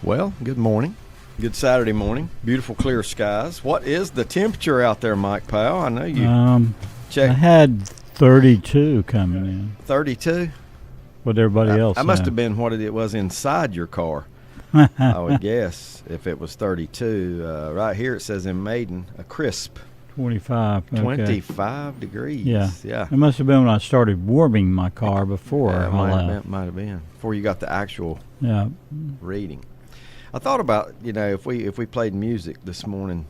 Well, good morning. Good Saturday morning. Beautiful clear skies. What is the temperature out there, Mike Powell? I know you checked. I had 32 coming in. 32? What everybody else I must had. have been what it was inside your car. I would guess if it was 32. Right here it says in Maiden, a crisp 25. Okay. 25 degrees. Yeah. Yeah. It must have been when I started warming my car before Yeah, I left. might have been before you got the actual Yeah. reading. I thought about, if we played music this morning,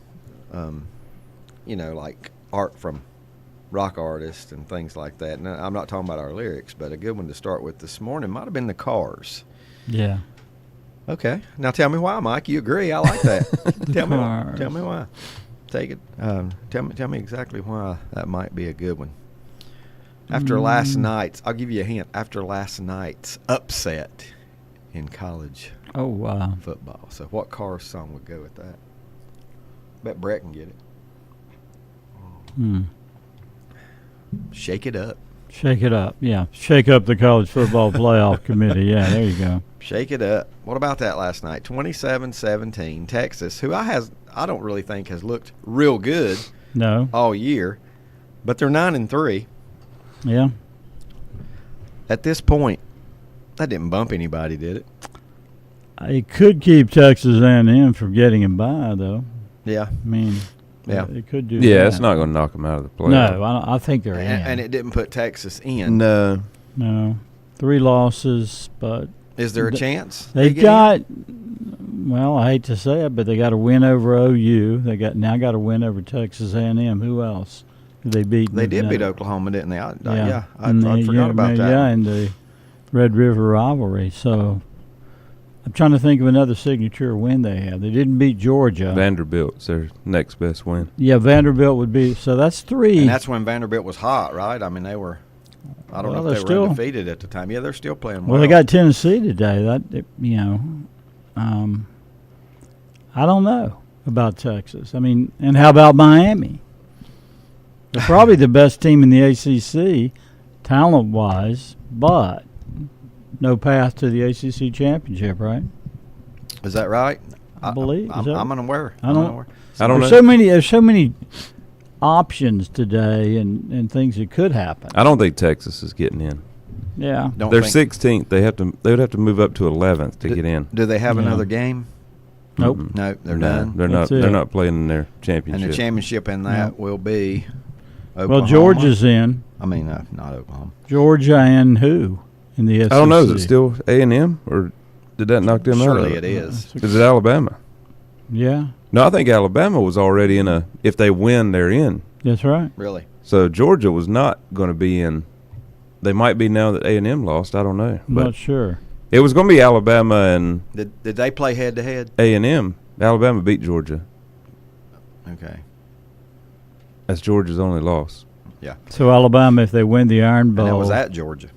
like art from rock artists and things like that. And I'm not talking about our lyrics, but a good one to start with this morning might have been the Cars. Yeah. Okay. Now tell me why, Mike. You agree? I like that. Tell me why. Cars. Tell me why. Take it. Tell me exactly why that might be a good one. After last night's, I'll give you a hint. After last night's upset in college football. So what Cars song would go with that? Bet Brett can get it. Shake It Up. Shake it up. Yeah. Shake up the college football playoff committee. Yeah, there you go. Shake It Up. What about that last night? 27-17. Texas, who I don't really think has looked real good all year, but they're 9-3. Yeah. At this point, that didn't bump anybody, did it? It could keep Texas A&M from getting him by, though. Yeah. I mean, yeah, it could do that. Yeah, it's not going to knock them out of the playoff. No, I think they're in. And it didn't put Texas in. No. 3 losses, but Is there a chance? They've got, well, I hate to say it, but they got a win over OU. They now got a win over Texas A&M. Who else did they beat? They did beat Oklahoma, didn't they? I I forgot about that. Yeah, in the Red River rivalry. So I'm trying to think of another signature win they have. They didn't beat Georgia. Vanderbilt's their next best win. Yeah, Vanderbilt would be. So that's 3. And that's when Vanderbilt was hot, right? I mean, they were. I don't know if they were undefeated at the time. Yeah, they're still playing well. Well, they got Tennessee today. I don't know about Texas. I mean, and how about Miami? They're probably the best team in the ACC, talent-wise, but no path to the ACC championship, right? Is that right? I believe. I'm unaware. I don't know. There's so many options today and things that could happen. I don't think Texas is getting in. Yeah. They're 16th. They would have to move up to 11th to get in. Do they have another game? Nope. Mm-mm. No, they're done. They're not. They're not playing in their championship. And the championship in that will be Oklahoma. Well, Georgia's in. I mean, not Oklahoma. Georgia and who in the SEC? I don't know. Is it still A&M or did that knock them out? Surely it is. Is it Alabama? Yeah. No, I think Alabama was already in a. If they win, they're in. That's right. Really? So Georgia was not going to be in. They might be now that A&M lost. I don't know. I'm not sure. It was going to be Alabama and Did they play head to head? A&M. Alabama beat Georgia. Okay. That's Georgia's only loss. Yeah. So Alabama, if they win the Iron Bowl, And that was at Georgia.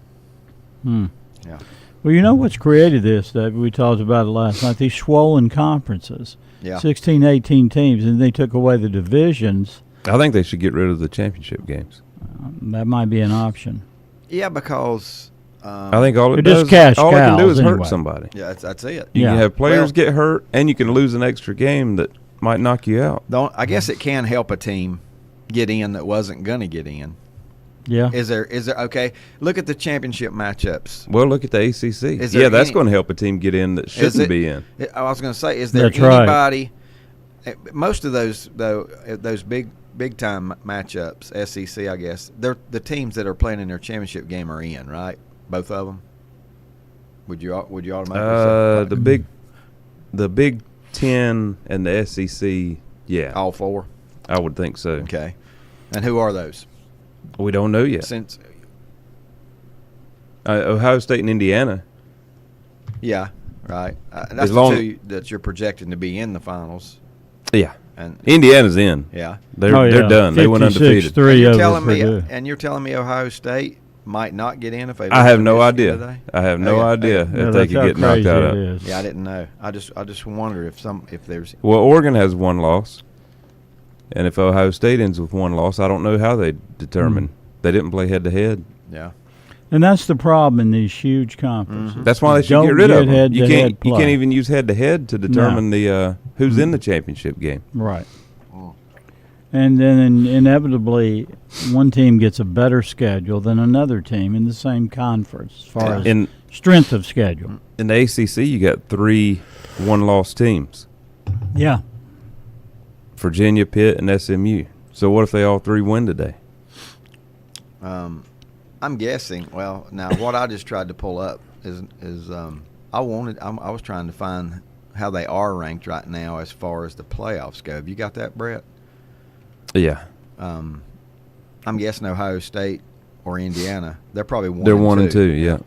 Yeah. Well, you know what's created this, David? We talked about it last night. These swollen conferences. Yeah. 16, 18 teams, and they took away the divisions. I think they should get rid of the championship games. That might be an option. Yeah, because I think all it They're does, just cash all it can do cows is anyway. hurt somebody. yeah, that's it. You Yeah. can have players Well- get hurt, and you can lose an extra game that might knock you out. I guess it can help a team get in that wasn't going to get in. Yeah. Is there okay? Look at the championship matchups. Well, look at the ACC. Is there Yeah, that's any- going to help a team get in that shouldn't be in. I was going to say, is there That's right. anybody? Most of those those big time matchups, SEC, I guess, they're the teams that are playing in their championship game are in, right? Both of them. Would you automatically say the Big Ten and the SEC? Yeah, all 4? I would think so. Okay. And who are those? We don't know yet. Since Ohio State and Indiana. yeah, right. That's As the long- 2 that you're projecting to be in the finals. Yeah, And Indiana's in. yeah. They're done. They went undefeated. 56-3 You're over telling me, Purdue. and you're telling me Ohio State might not get in if they. I have lose no to Michigan idea. today? I have no Okay. idea Okay. if they that's could how get knocked crazy out it of. is. Yeah, I didn't know. I just wonder if there's. Well, Oregon has 1 loss, and if Ohio State ends with 1 loss, I don't know how they determine. They didn't play head to head. Yeah. And that's the problem in these huge conferences. That's why they should Don't get rid of them. head-to-head You can't play. even use head-to-head to determine the who's in the championship game. Right. And then inevitably, one team gets a better schedule than another team in the same conference as far as strength of schedule. In the ACC, you got 3 one-loss teams. Yeah. Virginia, Pitt, and SMU. So what if they all 3 win today? I'm guessing. Well, now what I just tried to pull up is I was trying to find how they are ranked right now as far as the playoffs go. Have you got that, Brett? Yeah. I'm guessing Ohio State or Indiana. They're probably 1 They're and 1 and 2, 2.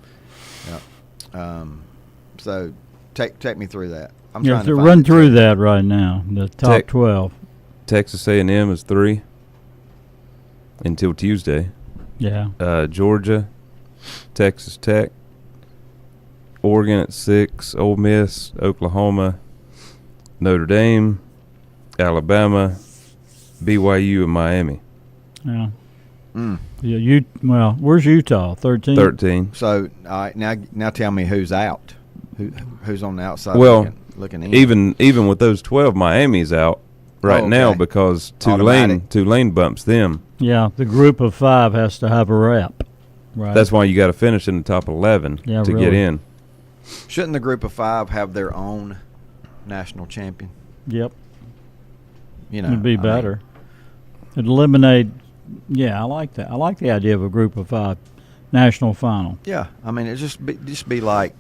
yeah. So take me through that. I'm You trying have to to find run the through team. that right now, the top 12. Texas A&M is 3 until Tuesday. Yeah. Georgia, Texas Tech, Oregon at 6, Ole Miss, Oklahoma, Notre Dame, Alabama, BYU, and Miami. Yeah. Mm. Yeah. Where's Utah? 13. 13. So all right, now tell me who's out. Who's on the outside? Well, looking in. Even with those 12, Miami's out right now okay. because Automatic. Tulane bumps them. Yeah. The group of 5 has to have a rep. Right. That's why you got to finish in the top 11 to get really. in. Shouldn't the group of 5 have their own national champion? Yep. You know, It'd be better. It'd eliminate. Yeah, I like that. I like the idea of a group of 5 national final. Yeah, I mean, it just be like,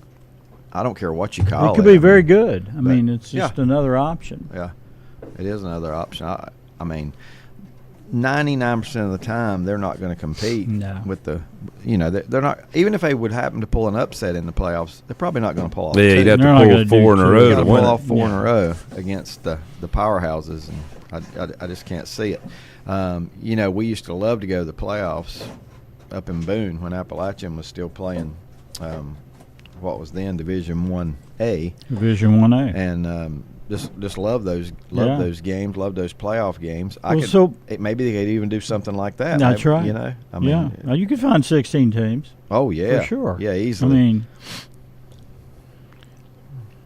I don't care what you call it. It could be very good. I mean, it's yeah. just another option. Yeah, it is another option. I mean, 99% of the time they're not going to compete with the, they're not. Even if they would happen to pull an upset in the playoffs, they're probably not going to pull off. Yeah, you'd have to pull 4 in a row You got to to pull win off it. 4 in a row against the powerhouses, and I just can't see it. We used to love to go to the playoffs up in Boone when Appalachian was still playing what was then Division 1A. Division 1A. And just love those games, love those playoff games. Maybe they could even do something like that. That's right. I mean, Now, you could find 16 teams. Oh yeah, for sure. Yeah, easily. I mean,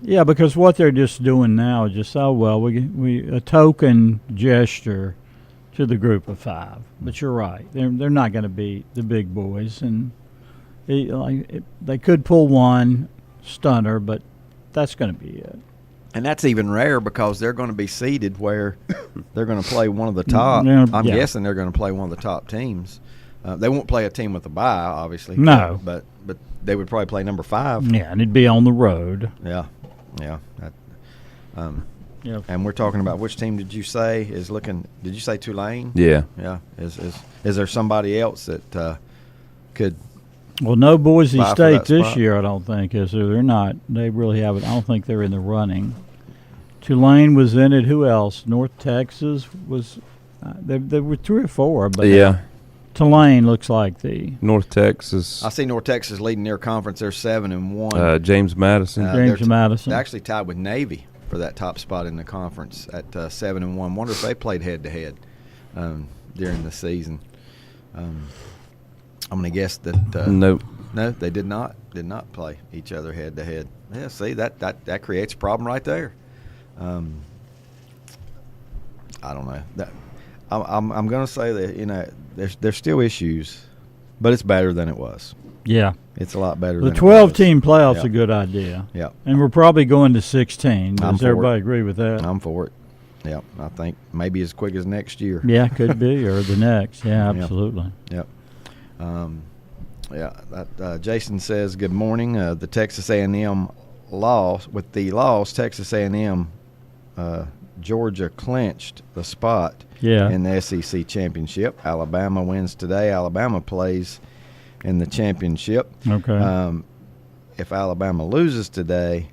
yeah, because what they're just doing now is just we a token gesture to the group of 5. But you're right, they're not going to beat the big boys, and they could pull one stunner, but that's going to be it. And that's even rare because they're going to be seeded where they're going to play one of the top. I'm guessing they're going to play one of the top teams. They won't play a team with a bye, obviously. No. But they would probably play number 5. Yeah, and it'd be on the road. Yeah. And we're talking about which team did you say is looking? Did you say Tulane? Yeah. Yeah. Is there somebody else that could? Well, no Boise State this spot? year, I don't think, is there? They're not. They really haven't. I don't think they're in the running. Tulane was in it. Who else? North Texas was. There were 3 or 4, but yeah. Tulane looks like the North Texas. I see North Texas leading their conference. They're 7-1. James Madison. Madison. They're actually tied with Navy for that top spot in the conference at 7-1. Wonder if they played head to head during the season. I'm going to guess that Nope. No, they did not play each other head to head. Yeah, see that creates a problem right there. I don't know. I'm going to say that there's still issues, but it's better than it was. Yeah. It's a lot better. The than 12-team playoff's a good idea. Yeah. And we're probably going to 16. Does for everybody it. agree with that? I'm for it. Yeah, I think maybe as quick as next year. Yeah, could be, or the next. Yeah, absolutely. Yep. Jason says, good morning. The Texas A&M loss. With the loss, Texas A&M, Georgia clinched the spot in the SEC championship. Alabama wins today. Alabama plays in the championship. Okay. If Alabama loses today,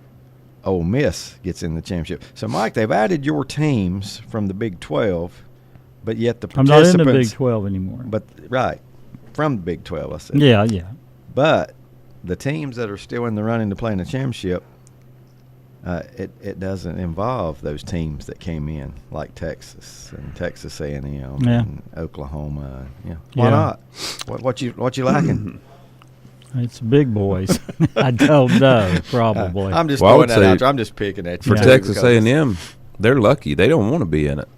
Ole Miss gets in the championship. So, Mike, they've added your teams from the Big 12, but yet the I'm participants. not in the Big 12 anymore. But from the Big 12, I said. Yeah. But the teams that are still in the running to play in the championship, it doesn't involve those teams that came in, like Texas and Texas A&M and Oklahoma. Why not? What you lacking? It's big boys. I don't know, probably. I'm just Well, I throwing would that say out there. I'm just picking at you. For Yeah. Texas because- A&M, they're lucky. They don't want to be in it.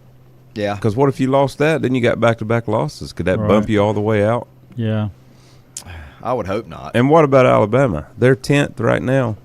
Yeah. Because what if you lost that? Then you got back-to-back losses. Could that Right. bump you all the way out? Yeah. I would hope not. And what about Alabama? They're 10th right now.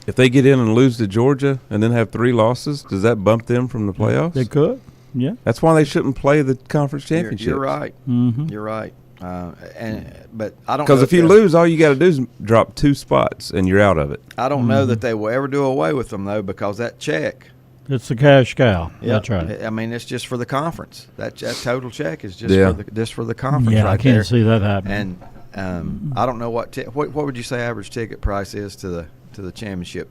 If they get in and lose to Georgia and then have 3 losses, does that bump them from the playoffs? They could. Yeah. That's why they shouldn't play the conference championship. You're right. Mm-hmm. You're right. But I don't Because know if you they'll- lose, all you got to do is drop 2 spots and you're out of it. I don't know that they will ever do away with them though, because that check. It's the cash cow. Yeah, That's right. I mean, it's just for the conference. That total check is just Yeah. for the conference. Yeah, right I can't there. see that happening. And I don't know what would you say average ticket price is to the championship,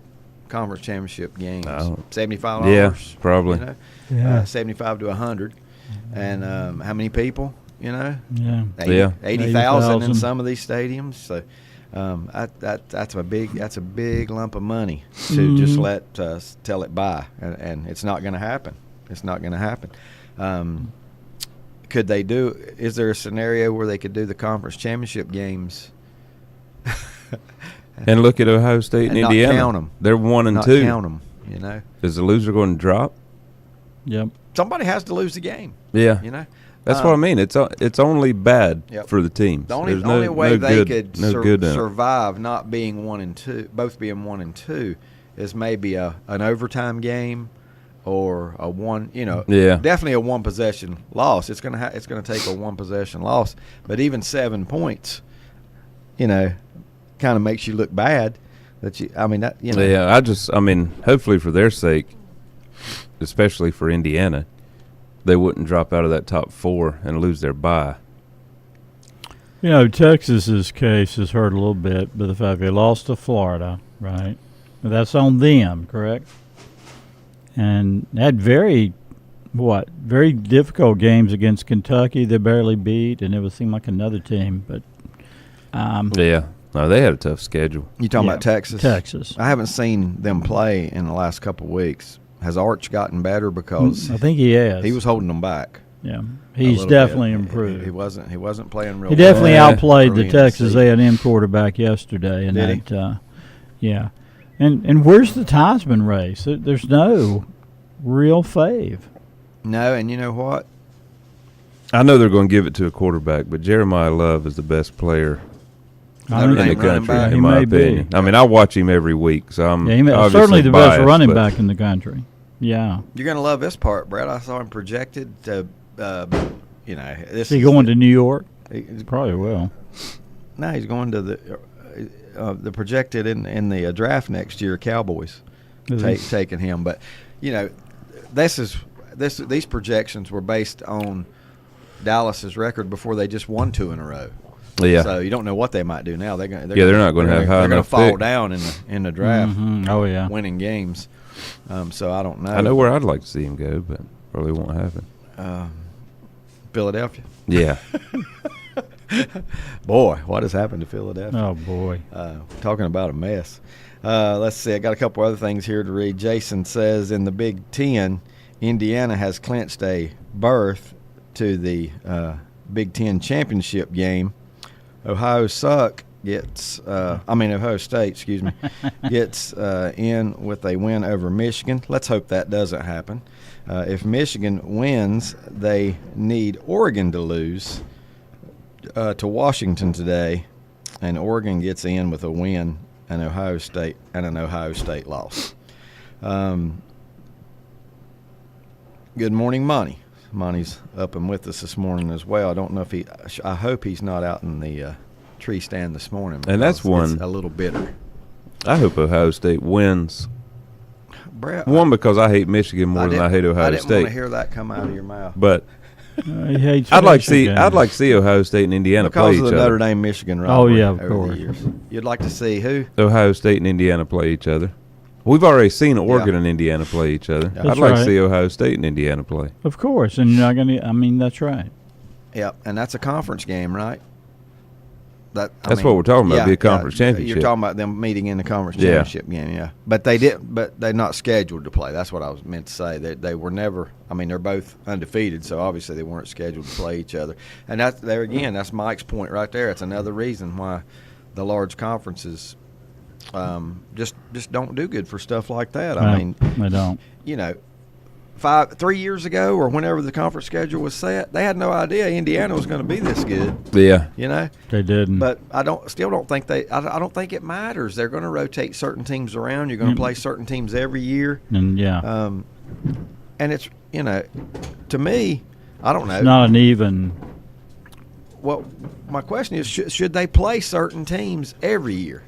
conference championship games? $75. Yeah, probably. You know? Yeah. 75 to 100. And how many people? You know, Yeah. 80,000 in 80,000. some of these stadiums. So that's a big lump of money to just let tell it by, and it's not going to happen. It's not going to happen. Could they do? Is there a scenario where they could do the conference championship games And look at Ohio State and and not Indiana. count 'em? They're 1 and not 2. count them? You know, Is the loser going to drop? Yep. somebody has to lose the game. Yeah. You know, That's what I mean. It's only bad Yep. for the teams. the only There's only way they good, could no good in it. survive not being 1 and 2, both being 1 and 2, is maybe an overtime game or a one. You know, Yeah. definitely a one possession loss. It's gonna take a one possession loss. But even 7 points, you know, kind of makes you look bad. That you, I mean, that you know, Yeah, I mean, hopefully for their sake, especially for Indiana, they wouldn't drop out of that top 4 and lose their bye. You know, Texas's case is hurt a little bit by the fact they lost to Florida, right? But that's on them, correct? And had very difficult games against Kentucky. They barely beat, and it would seem like another team. But Yeah. No, they had a tough schedule. you talking yeah, about Texas? Texas. I haven't seen them play in the last couple of weeks. Has Arch gotten better? Because I think he has. he was holding them back. Yeah, a he's little definitely bit. improved. He wasn't playing real. He definitely well outplayed early the in Texas season. A&M quarterback yesterday, and Did that, yeah. And where's the Theismann race? There's no real fave. No, and you know what? I know they're going to give it to a quarterback, but Jeremiah Love is the best player I Notre think in the Dame running country, back. He in my may be. opinion. I mean, I watch him every week, so I'm Yeah, he obviously certainly the best biased, running but back in the country. Yeah. You're gonna love this part, Brett. I saw him projected to, you know, this. Is he going to New York? He's, Probably will. no, he's going to the projected in the draft next year. Cowboys taking him, but you know, these projections were based on Dallas's record before they just won 2 in a row. Yeah. So you don't know what they might do now. They're not gonna have high They're going to enough fall pick. down in the draft, Mhm. Oh, yeah. winning games. So I don't know. I know where I'd like to see him go, but probably won't happen. Philadelphia. Yeah. Boy, what has happened to Philadelphia? Oh, boy. Talking about a mess. Let's see. I got a couple other things here to read. Jason says in the Big Ten, Indiana has clinched a berth to the Big Ten championship game. Ohio State, excuse me, gets in with a win over Michigan. Let's hope that doesn't happen. If Michigan wins, they need Oregon to lose to Washington today, and Oregon gets in with a win and an Ohio State loss. Good morning, Monty. Monty's up and with us this morning as well. I don't know if I hope he's not out in the tree stand this morning. And that's because it's one- a little bitter. I hope Ohio State wins. Brett, One, because I hate Michigan more than I hate Ohio I didn't want State. to hear that come out of your mouth. But He hates I'd like to see Michigan. Ohio State and Indiana Because play of each the Notre other. Dame Michigan Oh, rivalry yeah, of over course. the years. You'd like to see who? Ohio State and Indiana play each other. We've already seen Oregon Yeah. and Indiana play each other. Yeah. I'd That's like to right. see Ohio State and Indiana play. Of course, and you're not going to. I mean, that's right. Yep, and that's a conference game, right? That's what we're talking about, be a conference championship. You're talking about them meeting in the conference Yeah. championship game, yeah. But they're not scheduled to play. That's what I was meant to say. They were never. I mean, they're both undefeated, so obviously they weren't scheduled to play each other. And that's Mike's point right there. It's another reason why the large conferences just don't do good for stuff like that. I mean, they don't. 3 years ago or whenever the conference schedule was set, they had no idea Indiana was going to be this good. Yeah. They didn't. But I don't think I don't think it matters. They're going to rotate certain teams around. You're going to play certain teams every year. And and it's to me, I don't know. It's not an even. Well, my question is, should they play certain teams every year?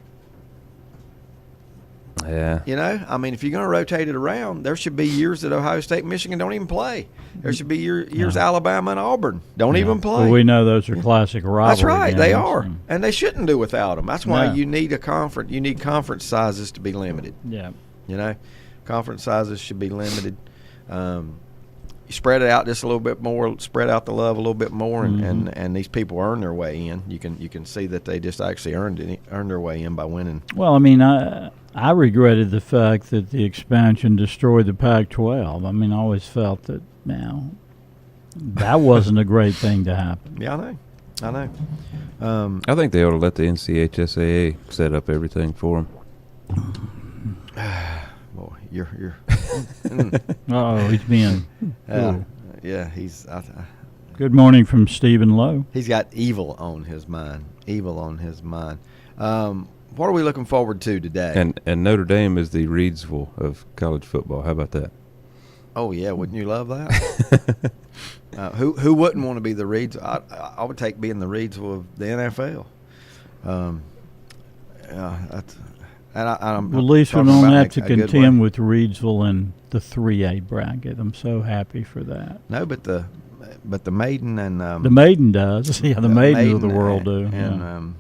Yeah. I mean, if you're going to rotate it around, there should be years that Ohio State, Michigan don't even play. There should be years Alabama and Auburn don't even play. Well, we know those are classic rivalry That's right, games. they are, and they shouldn't do without them. That's why No. you need a conference. You need conference sizes to be limited. Yeah. Conference sizes should be limited. You spread it out just a little bit more, spread out the love a little bit more, and these people earn their way in. You can see that they just actually earned their way in by winning. Well, I mean, I regretted the fact that the expansion destroyed the Pac-12. I mean, I always felt that that wasn't a great thing to happen. Yeah, I know. I think they ought to let the NCHSAA set up everything for them. Boy, you're. Oh, he's being. Yeah, he's. Good morning from Stephen Lowe. He's got evil on his mind. What are we looking forward to today? And Notre Dame is the Reidsville of college football. How about that? Oh yeah, wouldn't you love that? Who wouldn't want to be the Reeds? I would take being the Reidsville of the NFL. At least we don't have to contend with Reidsville in the 3A bracket. I'm so happy for that. No, but the Maiden and the Maiden does. Yeah, the Maiden of the world do. And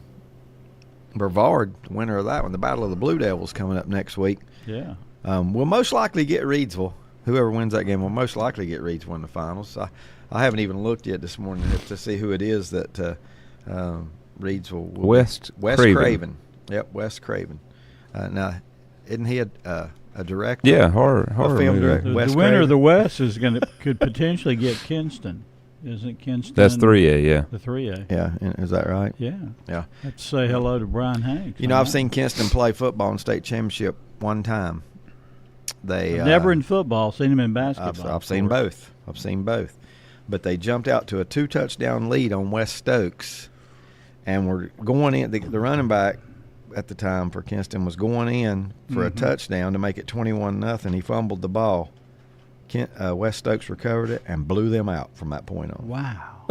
Brevard, winner of that one, the Battle of the Blue Devils coming up next week. Yeah. We'll most likely get Reidsville. Whoever wins that game will most likely get Reidsville in the finals. I haven't even looked yet this morning to see who it is that Reidsville will West Craven. Yep, West Craven. Now, isn't he a director? Yeah, horror film movie. director. The West winner Craven. of the West is could potentially get Kinston. Isn't Kinston? That's 3A, yeah. The 3A. Yeah, is that right? Yeah. Yeah. Let's say hello to Brian Hanks. I've seen Kinston play football in state championship one time. Never in football. Seen him in basketball. I've seen both. But they jumped out to a 2-touchdown lead on West Stokes, and we're going in. The running back at the time for Kinston was going in for a touchdown to make it 21-0. He fumbled the ball. West Stokes recovered it and blew them out from that point on. Wow.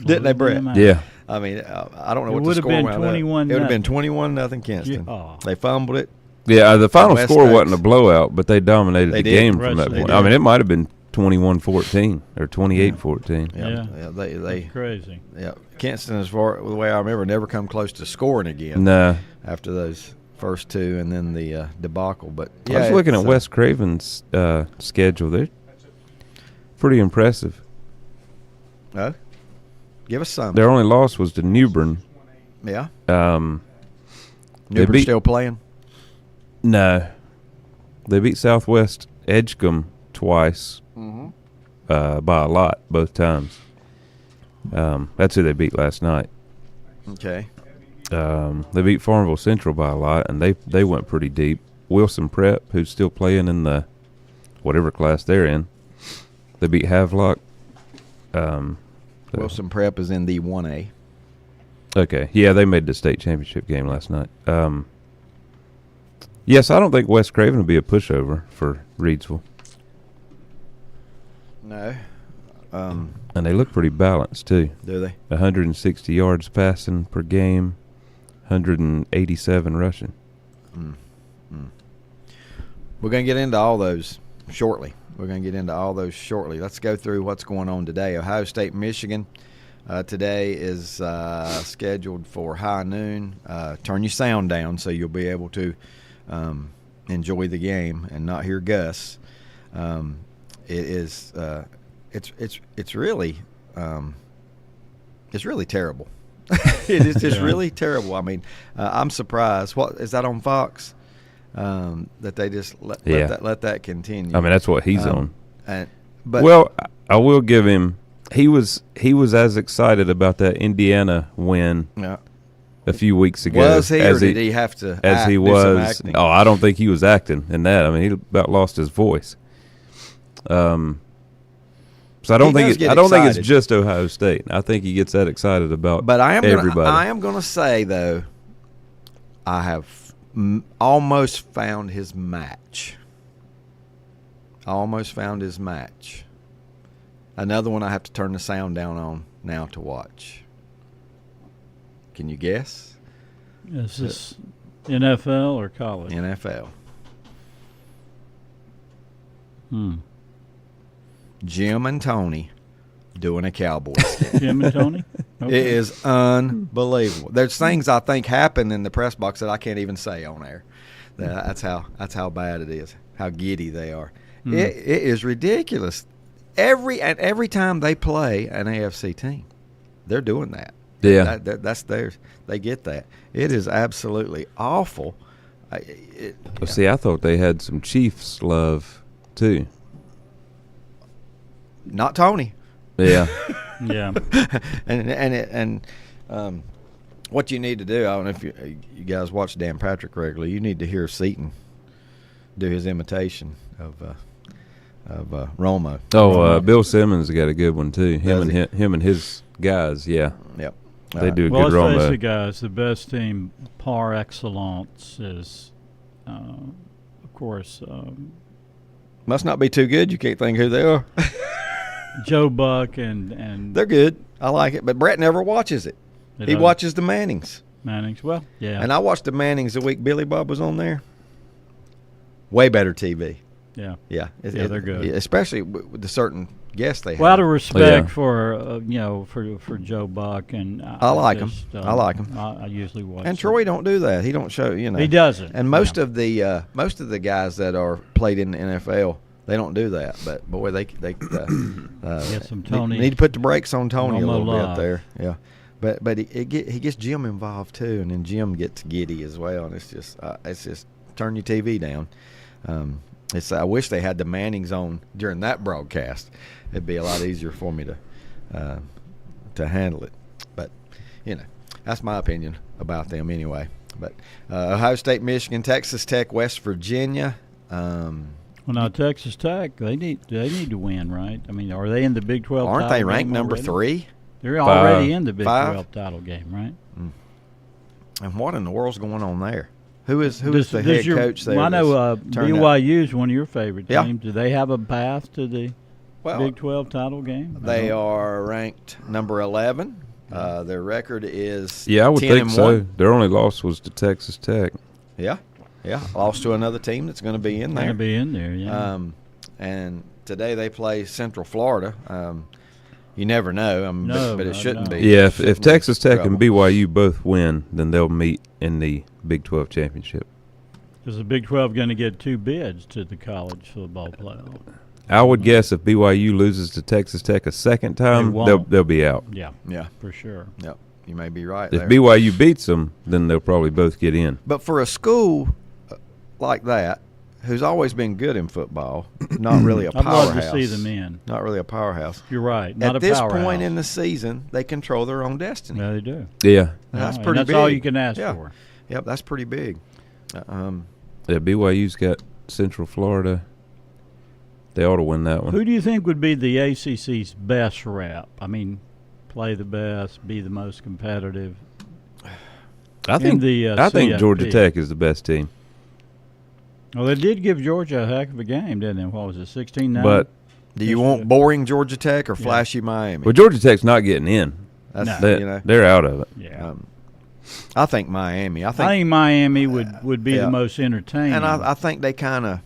Didn't they, Brett? Yeah. I mean, I don't know It what the score been wound up. 21 It would have been 21-0 Kinston. Yeah. They fumbled it. Yeah, the final West score Stokes. wasn't a blowout, but they dominated They the did. game Right, from that they point. did. I mean, it might have been 21-14 or 28-14. Yeah. They Crazy. yeah. Kinston, as far the way I remember, never come close to scoring again. Nah. After those first two, and then the debacle. But I was looking at West Craven's schedule. They're pretty impressive. Give us some. Their only loss was to New Bern. Yeah. They Newbern beat- still playing. No. They beat Southwest Edgecombe twice by a lot, both times. That's who they beat last night. Okay. They beat Farmville Central by a lot, and they went pretty deep. Wilson Prep, who's still playing in the whatever class they're in, they beat Havelock. Wilson Prep is in the 1A. Okay. Yeah, they made the state championship game last night. Yes, I don't think West Craven will be a pushover for Reidsville. No. And they look pretty balanced, too. Do they? 160 yards passing per game, 187 rushing. We're going to get into all those shortly. Let's go through what's going on today. Ohio State, Michigan. Today is scheduled for high noon. Turn your sound down so you'll be able to enjoy the game and not hear Gus. It's really terrible. It is just Yeah. really terrible. I mean, I'm surprised. What is that on Fox? That they just let that continue. I mean, that's what he's on. But Well, I will give him. He was as excited about that Indiana win yeah. a few weeks ago. Was he, or did he have to as he do some was? acting? Oh, I don't think he was acting in that. I mean, he about lost his voice. So I don't think it's just Ohio State. I think he gets that excited about. But everybody. I am going to say though, I have almost found his match. Another one I have to turn the sound down on now to watch. Can you guess? Is this NFL or college? NFL. Jim and Tony doing a Cowboys game. Jim and Tony? Okay. It is unbelievable. There's things I think happen in the press box that I can't even say on air. That's how bad it is. How giddy they are. It is ridiculous. Every time they play an AFC team, they're doing that. Yeah, that's theirs. They get that. It is absolutely awful. See, I thought they had some Chiefs love too. Not Tony. Yeah. Yeah. and what you need to do, I don't know if you guys watch Dan Patrick regularly. You need to hear Seton do his imitation of Romo. Oh, Bill Simmons got a good one too. Does Him and his guys. Yeah. Yep. They do a Well, good let's face Romo. it, guys. The best team par excellence is, of course, Must not be too good. You can't think who they are. Joe Buck and They're good. I like it, but Brett never watches it. He watches the Mannings. Mannings. Well, yeah. And I watched the Mannings the week Billy Bob was on there. Way better TV. Yeah. Yeah. They're good. Especially with the certain guests they have. Well, out of respect Yeah. for for Joe Buck, and I like him. I like him. I usually watch. And Troy don't do that. He don't show, He doesn't. And most of the guys that are played in the NFL, they don't do that. But boy, they Get some Tony. need to put the brakes on Tony a Romo little love. bit there. Yeah. But he gets Jim involved too, and then Jim gets giddy as well, and it's just turn your TV down. I wish they had the Mannings on during that broadcast. It'd be a lot easier for me to handle it. But that's my opinion about them anyway. But Ohio State, Michigan, Texas Tech, West Virginia. Well, now Texas Tech, they need to win, right? I mean, are they in the Big 12? Aren't they title ranked game number already? 3? They're already in the Big 5? 12 title game, right? And what in the world's going on there? Who is the head coach there? Well, I know that's turned out- BYU is one of your favorite Yeah. teams. Do they have a path to the Well, Big 12 title game? they are ranked number 11. Their record is Yeah, I would 10 think and so. 1. Their only loss was to Texas Tech. Yeah. Lost to another team that's going to be in Going there. to be in there, yeah. And today they play Central Florida. You never know, No, but it I shouldn't know. be. Yeah, It if shouldn't Texas be Tech trouble. and BYU both win, then they'll meet in the Big 12 championship. Is the Big 12 going to get 2 bids to the college football playoff? I would guess if BYU loses to Texas Tech a second time, They won't. they'll be out. Yeah, Yeah, for sure. yep. You may be right If there. BYU beats them, then they'll probably both get in. But for a school like that, who's always been good in football, not really a I'd powerhouse. love to see them in. Not really a powerhouse. You're right. Not At a this powerhouse. point in the season, they control their own destiny. Yeah, they do. Yeah. That's And pretty that's big. all you can ask Yeah. for. Yep, that's pretty big. Yeah, BYU's got Central Florida. They ought to win that one. Who do you think would be the ACC's best rep? I mean, play the best, be the most competitive. I think CFP. Georgia Tech is the best team. Well, they did give Georgia a heck of a game, didn't they? What was it, 16-9? But Do you want boring Georgia Tech or flashy Miami? well, Georgia Tech's not getting in. That's, They're out of it. yeah. I think Miami. I think Miami would be yeah. the most entertaining. And I think they kind of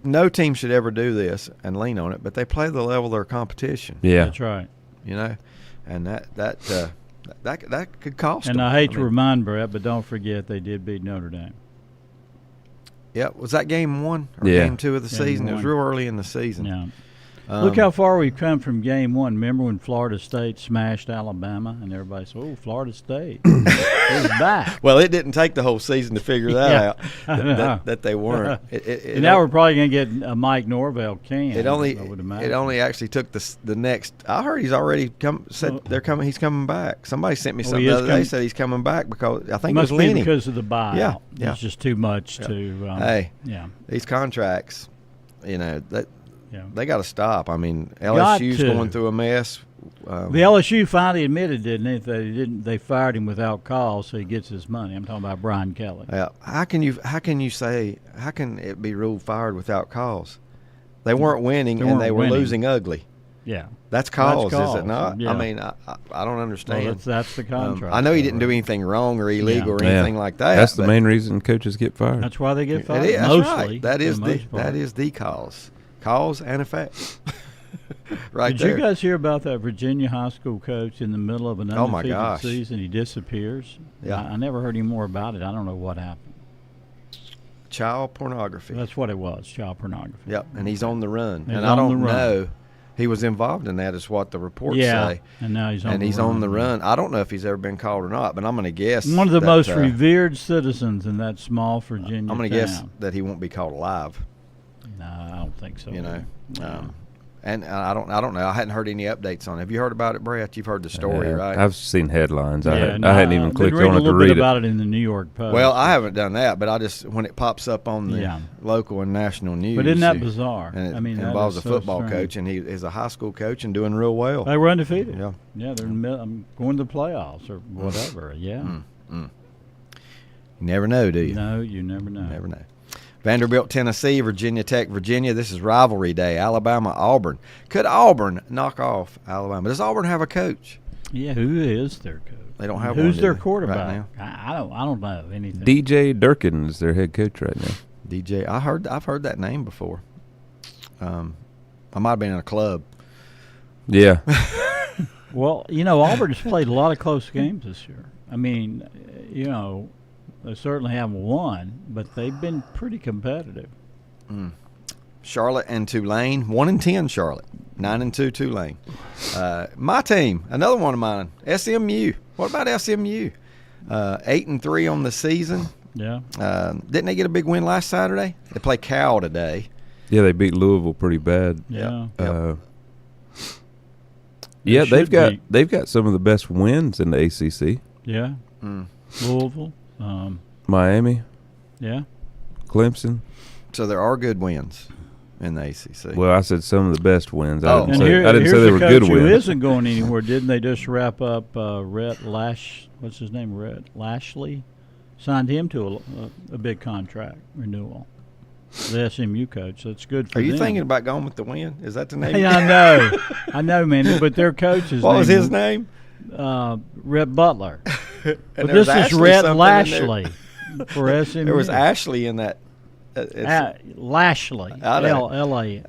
no team should ever do this and lean on it, but they play the level of their competition. Yeah. That's right. And that could cost And them. I hate to mean, remind Brett, but don't forget they did beat Notre Dame. Yeah, was that game 1 or Yeah. game 2 of the Game season? It was 1. real early in the season. Yeah. Look how far we've come from game one. Remember when Florida State smashed Alabama, and everybody said, "Oh, Florida State is back." Well, it didn't take the whole season to figure that Yeah. out that they weren't. And now we're probably going to get a Mike Norvell can. It I would imagine. only actually took the next. I heard he's already said they're coming. He's coming back. Somebody sent me something he the is other day. Said he's coming back because I think Must it was be Lenny. because of the buyout. Yeah. It's just too much to. Hey, yeah. these contracts, that Yeah. they got to stop. I mean, Got LSU's to. going through a mess. The LSU finally admitted, didn't it? They fired him without cause, so he gets his money. I'm talking about Brian Kelly. Yeah. How can it be ruled fired without cause? They weren't winning and they were losing ugly. Yeah. That's cause, is cause, it not? yeah. I mean, I don't understand. Well, that's the contract. I know he didn't do anything wrong or illegal or anything like that. That's the main reason coaches get fired. That's why they get fired. That's Mostly. right. That is for the most part. that is the cause and effect. Right Did there. you guys hear about that Virginia high school coach in the middle of an Oh, my undefeated gosh. season? He disappears. Yeah. I never heard any more about it. I don't know what happened. Child pornography. That's what it was, child pornography. Yep, and he's on the run. He's and I on don't the run. know. He was involved in that, is what the reports Yeah, say. and now he's on And the he's run. on the run. I don't know if he's ever been called or not, but I'm going to guess. One of the that, most revered citizens in that small Virginia I'm going town. to guess that he won't be called alive. No, I don't think so. You know, No. and I don't know. I hadn't heard any updates on it. Have you heard about it, Brett? You've heard the story, right? I've seen headlines. I no, hadn't even I've been clicked reading on it a to little read bit it. about it in the New York Post. Well, I haven't done that, but I just when it pops up on the Yeah. local and national news. But isn't that bizarre? And it I mean, that involves is a so football strange. coach, and he is a high school coach and doing real well. They were undefeated. Yeah. Yeah, they're going to the playoffs or whatever. Yeah. You never know, do you? No, you never know. Never know. Vanderbilt, Tennessee, Virginia Tech, Virginia. This is rivalry day. Alabama, Auburn. Could Auburn knock off Alabama? Does Auburn have a coach? Yeah, who is their coach? They don't have Who's one, do their they, quarterback? right now? I don't know anything. DJ Durkin is their head coach right now. DJ. I've heard that name before. I might have been in a club. Yeah. Well, Auburn's played a lot of close games this year. I mean, they certainly haven't won, but they've been pretty competitive. Charlotte and Tulane. 1-10 Charlotte. 9-2 Tulane. My team, another one of mine, SMU. What about SMU? 8-3 on the season. Yeah. Didn't they get a big win last Saturday? They play Cal today. Yeah, they beat Louisville pretty bad. Yeah. Yeah, should they've got some of the best wins in the ACC. Yeah. Louisville. Miami, Yeah. Clemson. So there are good wins in the ACC. Well, I said some of the best wins. Oh. I And didn't say here's they a were coach good who wins. isn't going anywhere, didn't they? Just wrap up what's his name? Lashley signed him to a big contract renewal. The SMU coach. That's good for Are you them. thinking about going with the win? Is that the name? Hey, I know, man. But their coach is. What was his name? Rhett Butler. And But there was this is Ashley Rhett something in there. Lashley for SMU. There was Ashley in that. Lashley. I know. Lashle.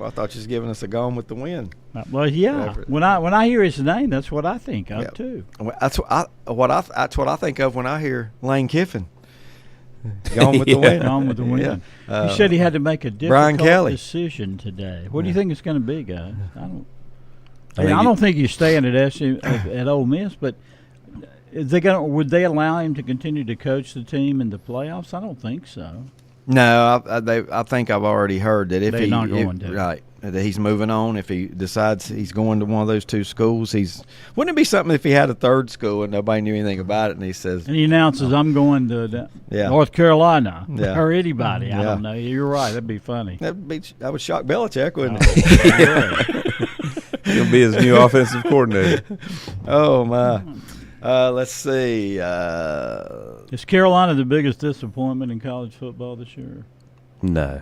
I thought you was giving us a gone with the win. Well, yeah. Whatever. When I hear his name, that's what I think of Yeah. too. Well, that's what I think of when I hear Lane Kiffin. Gone with the win. On with the win. Yeah. He said he had to make a Brian difficult Kelly. decision today. What do you think it's going to be, guys? I think I don't think he's staying at Ole Miss, but would they allow him to continue to coach the team in the playoffs? I don't think so. No, I think I've already heard that if They're not going to. right, that he's moving on. If he decides he's going to one of those two schools, wouldn't it be something if he had a third school and nobody knew anything about it, and he says, And he announces, "I'm going to Yeah. North Carolina," Yeah. or anybody. I Yeah. don't know. You're right. That'd be funny. that would shock Belichick, wouldn't it? He'll be his new offensive coordinator. Oh my. Let's see. Is Carolina the biggest disappointment in college football this year? No.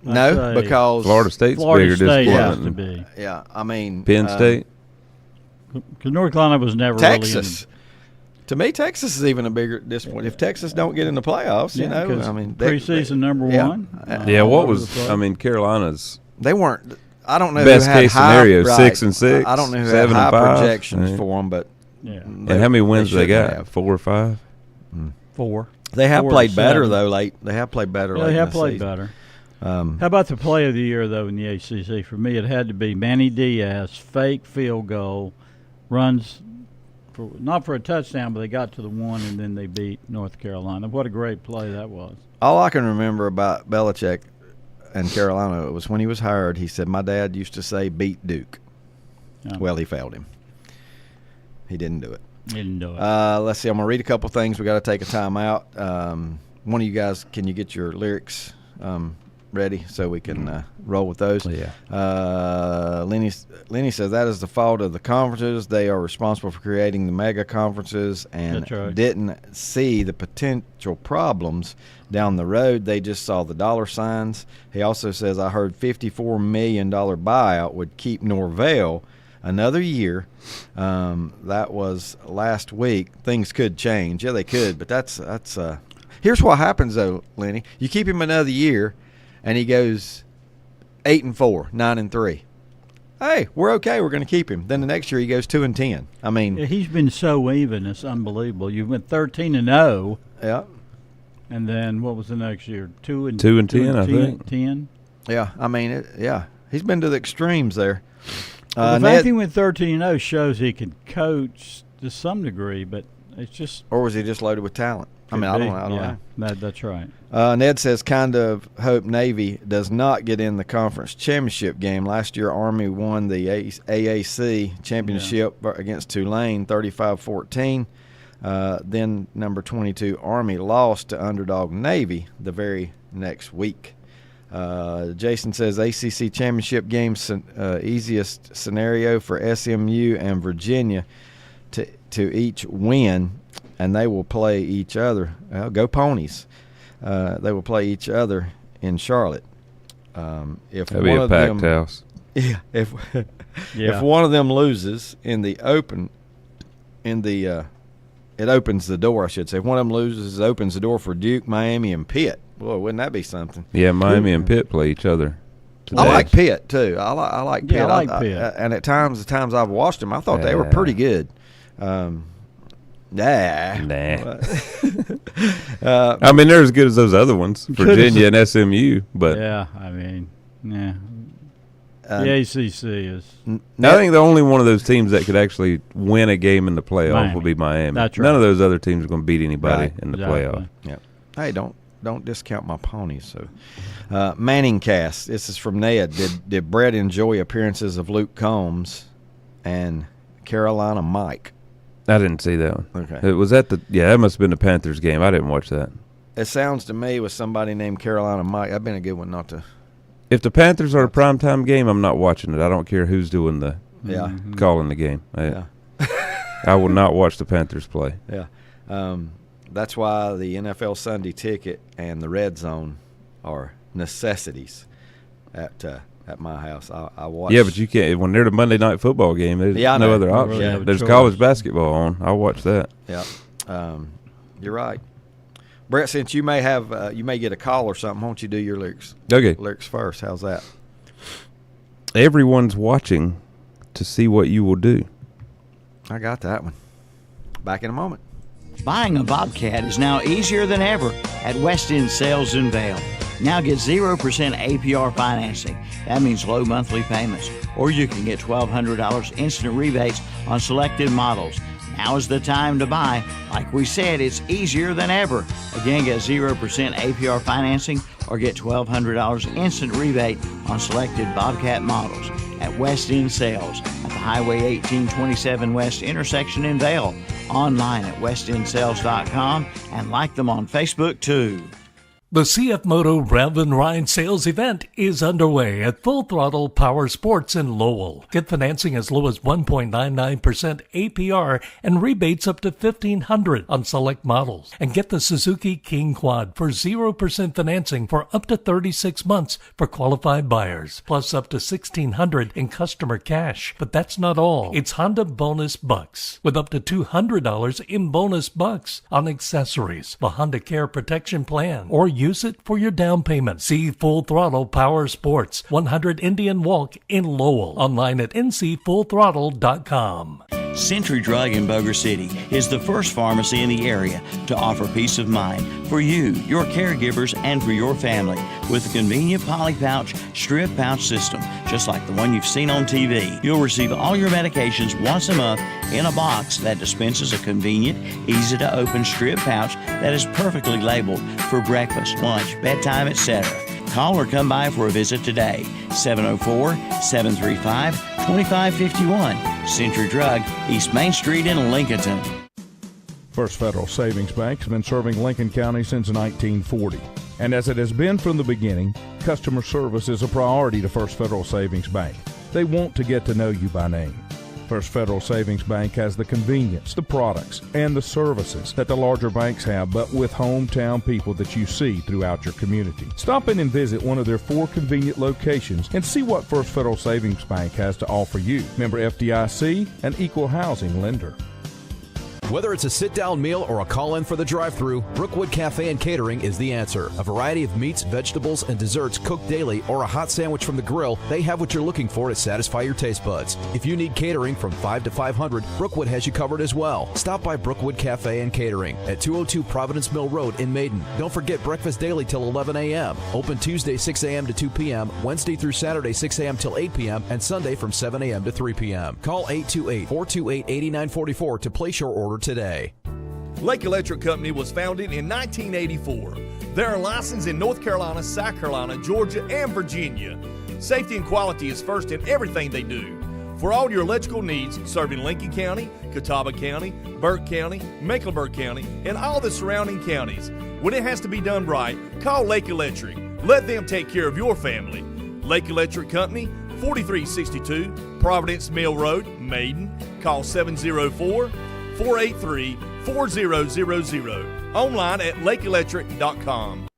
No, say because Florida State's Florida bigger State has disappointment. to than be. Yeah, I mean Penn State. Because North Carolina was never Texas. To me, Texas is even a bigger disappointment. If Texas don't get in the playoffs, really. you know, 'Cause I mean, preseason number yeah. one. Yeah, all what over was the place. Carolina's They weren't. I don't know. Best who had case high, scenario, right. 6-6, I don't know who had 7 high and 5. projections Yeah. for them, but Yeah, and how many wins they shouldn't got? have. 4 or 5? 4. They have 4 to played better 7. though. Late. They have played better. Yeah, late they in have the played season. better. How about the play of the year, though, in the ACC? For me, it had to be Manny Diaz, fake field goal, runs, not for a touchdown, but they got to the one, and then they beat North Carolina. What a great play that was. All I can remember about Belichick and Carolina was when he was hired, he said, my dad used to say, beat Duke. Yeah. Well, he failed him. He didn't do it. Didn't do it. Let's see. I'm going to read a couple things. We got to take a time out. One of you guys, can you get your lyrics ready so we can roll with those? Yeah. Lenny says that is the fault of the conferences. They are responsible for creating the mega conferences and That's right. didn't see the potential problems down the road. They just saw the dollar signs. He also says, I heard $54 million buyout would keep Norvell another year. That was last week. Things could change. Yeah, they could, but that's here's what happens though, Lenny. You keep him another year and he goes 8-4, 9-3. Hey, we're okay. We're going to keep him. Then the next year he goes 2-10. I mean, Yeah, he's been so even. It's unbelievable. You went 13-0, yeah, and then what was the next year? 2-10, I think. 10. yeah. I mean, he's been to the extremes there. The Ned, fact he went 13-0 shows he can coach to some degree, but it's just or was he just loaded with talent? I mean, I don't know. That's right. Ned says, kind of hope Navy does not get in the conference championship game. Last year, Army won the AAC championship against Tulane 35-14. Then number 22, Army lost to underdog Navy the very next week. Jason says, ACC championship game easiest scenario for SMU and Virginia to each win. And they will play each other. Go Ponies. They will play each other in Charlotte. If That'd one be a of packed them, house. Yeah. If one of them loses in the open, it opens the door. I should say. If one of them loses, it opens the door for Duke, Miami, and Pitt. Boy, wouldn't that be something? Yeah, Miami and Pitt play each other today. I like Pitt too. I like Pitt. Yeah, I like Pitt. And at times, the times I've watched them, I thought they were pretty good. Nah. I mean, they're as good as those other ones, Virginia and SMU. But Yeah, I mean, yeah. The ACC is. I think the only one of those teams that could actually win a game in the playoff Miami. would be Miami. That's right. None of those other teams are going to beat anybody Right. in the Exactly. playoff. Yeah. Hey, don't discount my ponies. So, Manning cast. This is from Ned. Did Brett enjoy appearances of Luke Combs and Carolina Mike? I didn't see that one. Okay. It was that must have been the Panthers game. I didn't watch that. It sounds to me with somebody named Carolina Mike. That'd been a good one not to. If the Panthers are a primetime game, I'm not watching it. I don't care who's doing the Yeah. calling the game. Yeah. I will not watch the Panthers play. Yeah. That's why the NFL Sunday Ticket and the Red Zone are necessities at my house. I watch. Yeah, but you can't. When they're the Monday Night Football game, there's Yeah, I no know. other You option. really have a There's choice. college basketball on. I'll watch that. Yeah. You're right. Brett, since you may have you may get a call or something, won't you do your lyrics Okay. first? How's that? Everyone's watching to see what you will do. I got that one. Back in a moment. Buying a Bobcat is now easier than ever at West End Sales in Vail. Now get 0% APR financing. That means low monthly payments. Or you can get $1,200 instant rebates on selected models. Now is the time to buy. Like we said, it's easier than ever. Again, get 0% APR financing or get $1,200 instant rebate on selected Bobcat models at West End Sales at the Highway 1827 West intersection in Vail. Online at westendsales.com and like them on Facebook too. The CF Moto Rev and Ride sales event is underway at Full Throttle Power Sports in Lowell. Get financing as low as 1.99% APR and rebates up to $1,500 on select models. And get the Suzuki King Quad for 0% financing for up to 36 months for qualified buyers, plus up to $1,600 in customer cash. But that's not all. It's Honda Bonus Bucks with up to $200 in bonus bucks on accessories, the Honda Care Protection Plan, or use it for your down payment. See Full Throttle Power Sports, 100 Indian Walk in Lowell. Online at ncfullthrottle.com. Century Drug in Boger City is the first pharmacy in the area to offer peace of mind for you, your caregivers, and for your family with a convenient poly pouch, strip pouch system, just like the one you've seen on TV. You'll receive all your medications once a month in a box that dispenses a convenient, easy to open strip pouch that is perfectly labeled for breakfast, lunch, bedtime, etc. Call or come by for a visit today. 704-735-2551. Century Drug, East Main Street in Lincolnton. First Federal Savings Bank has been serving Lincoln County since 1940. And as it has been from the beginning, customer service is a priority to First Federal Savings Bank. They want to get to know you by name. First Federal Savings Bank has the convenience, the products, and the services that the larger banks have, but with hometown people that you see throughout your community. Stop in and visit one of their 4 convenient locations and see what First Federal Savings Bank has to offer you. Member FDIC, an equal housing lender. Whether it's a sit-down meal or a call-in for the drive-thru, Brookwood Cafe and Catering is the answer. A variety of meats, vegetables, and desserts cooked daily, or a hot sandwich from the grill, they have what you're looking for to satisfy your taste buds. If you need catering from 5 to 500, Brookwood has you covered as well. Stop by Brookwood Cafe and Catering at 202 Providence Mill Road in Maiden. Don't forget breakfast daily till 11 a.m. Open Tuesday 6 a.m. to 2 p.m., Wednesday through Saturday 6 a.m. till 8 p.m., and Sunday from 7 a.m. to 3 p.m. Call 828-428-8944 to place your order today. Lake Electric Company was founded in 1984. They are licensed in North Carolina, South Carolina, Georgia, and Virginia. Safety and quality is first in everything they do. For all your electrical needs, serving Lincoln County, Catawba County, Burke County, Mecklenburg County, and all the surrounding counties. When it has to be done right, call Lake Electric. Let them take care of your family. Lake Electric Company, 4362 Providence Mill Road, Maiden. Call 704-483-4000. Online at lakeelectric.com.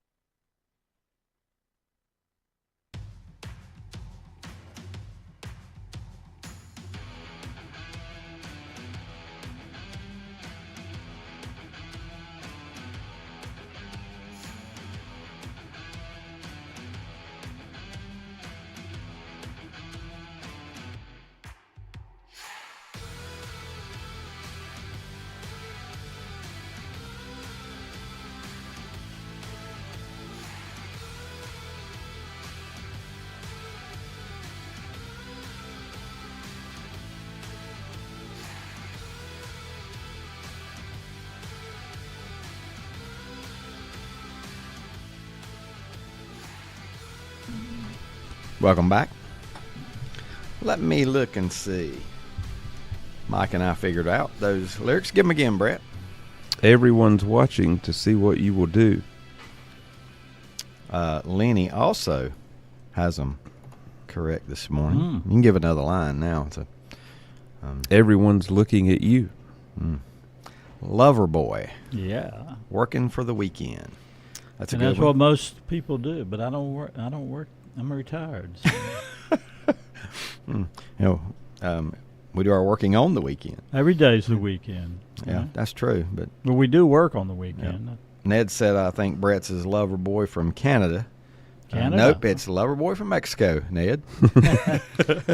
Welcome back. Let me look and see. Mike and I figured out those lyrics. Give them again, Brett. Everyone's watching to see what you will do. Lenny also has them correct this morning. You can give another line now. So, Everyone's looking at you. Lover boy. Yeah. Working for the weekend. That's a And good that's one. what most people do, but I don't work. I'm retired. So. You know, we do our working on the weekend. Every day's the weekend. Yeah, that's true. But we do work on the weekend. Ned said, I think Brett's his lover boy from Canada. Canada? Nope, it's lover boy from Mexico, Ned.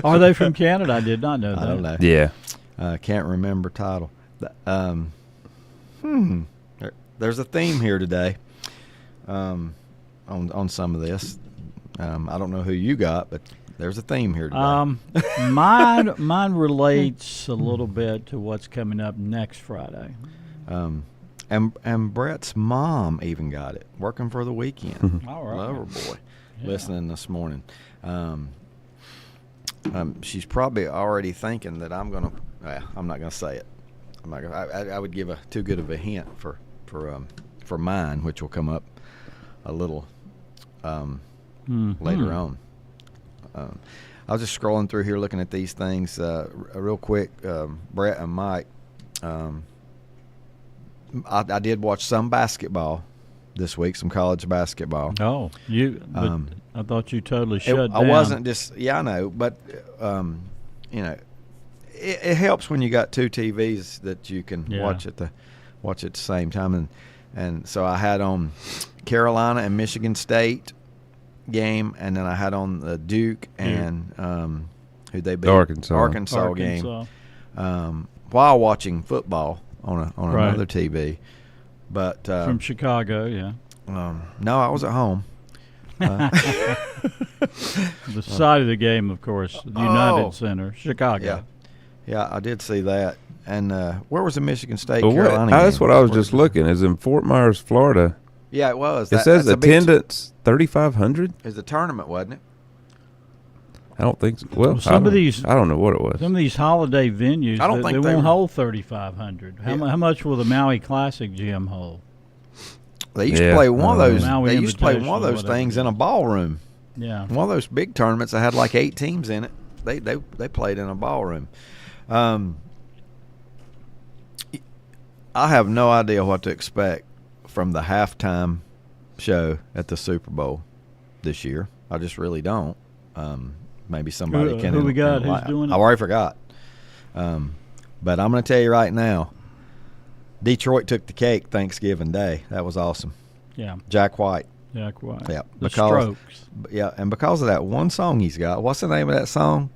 Are they from Canada? I did not know that. I don't know. Yeah. Can't remember title. There's a theme here today on some of this. I don't know who you got, but there's a theme here today. Mine relates a little bit to what's coming up next Friday. And Brett's mom even got it. Working for the weekend. All right. Lover boy. Listening this morning. She's probably already thinking that I'm gonna. I'm not gonna say it. I'm not gonna. I would give too good of a hint for mine, which will come up a little later on. I was just scrolling through here, looking at these things real quick. Brett and Mike. I did watch some basketball this week, some college basketball. Oh, but I thought you totally shut down. I wasn't just, I know, but, it helps when you got two TVs that you can watch at the same time. And so I had on Carolina and Michigan State game, and then I had on the Duke and who they beat? Arkansas game. while watching football on Right. another TV. But From Chicago, yeah. no, I was at home. The side of the game, of course, the United Center, Chicago. Yeah, I did see that. And where was the Michigan State But Carolina that's game? what I was Where just was it? looking. Is in Fort Myers, Florida. Yeah, it was. It says that's a big attendance 3,500. It's a tournament, wasn't it? I don't think so. Well, Some of these- I don't know what it was. Some of these holiday venues, I don't they think they won't were- hold 3,500. How much will the Maui Classic gym hold? They used to Yeah, play one of those. Maui They used to play Invitational, one of those whatever things it in a is. ballroom. Yeah. One of those big tournaments that had like 8 teams in it. They played in a ballroom. I have no idea what to expect from the halftime show at the Super Bowl this year. I just really don't. Maybe somebody can. Who we got? enlighten- Who's doing it? I already forgot. But I'm going to tell you right now, Detroit took the cake Thanksgiving Day. That was awesome. Yeah. Jack White. Jack White. Yeah, The because Strokes. yeah, and because of that one song he's got. What's the name of that song?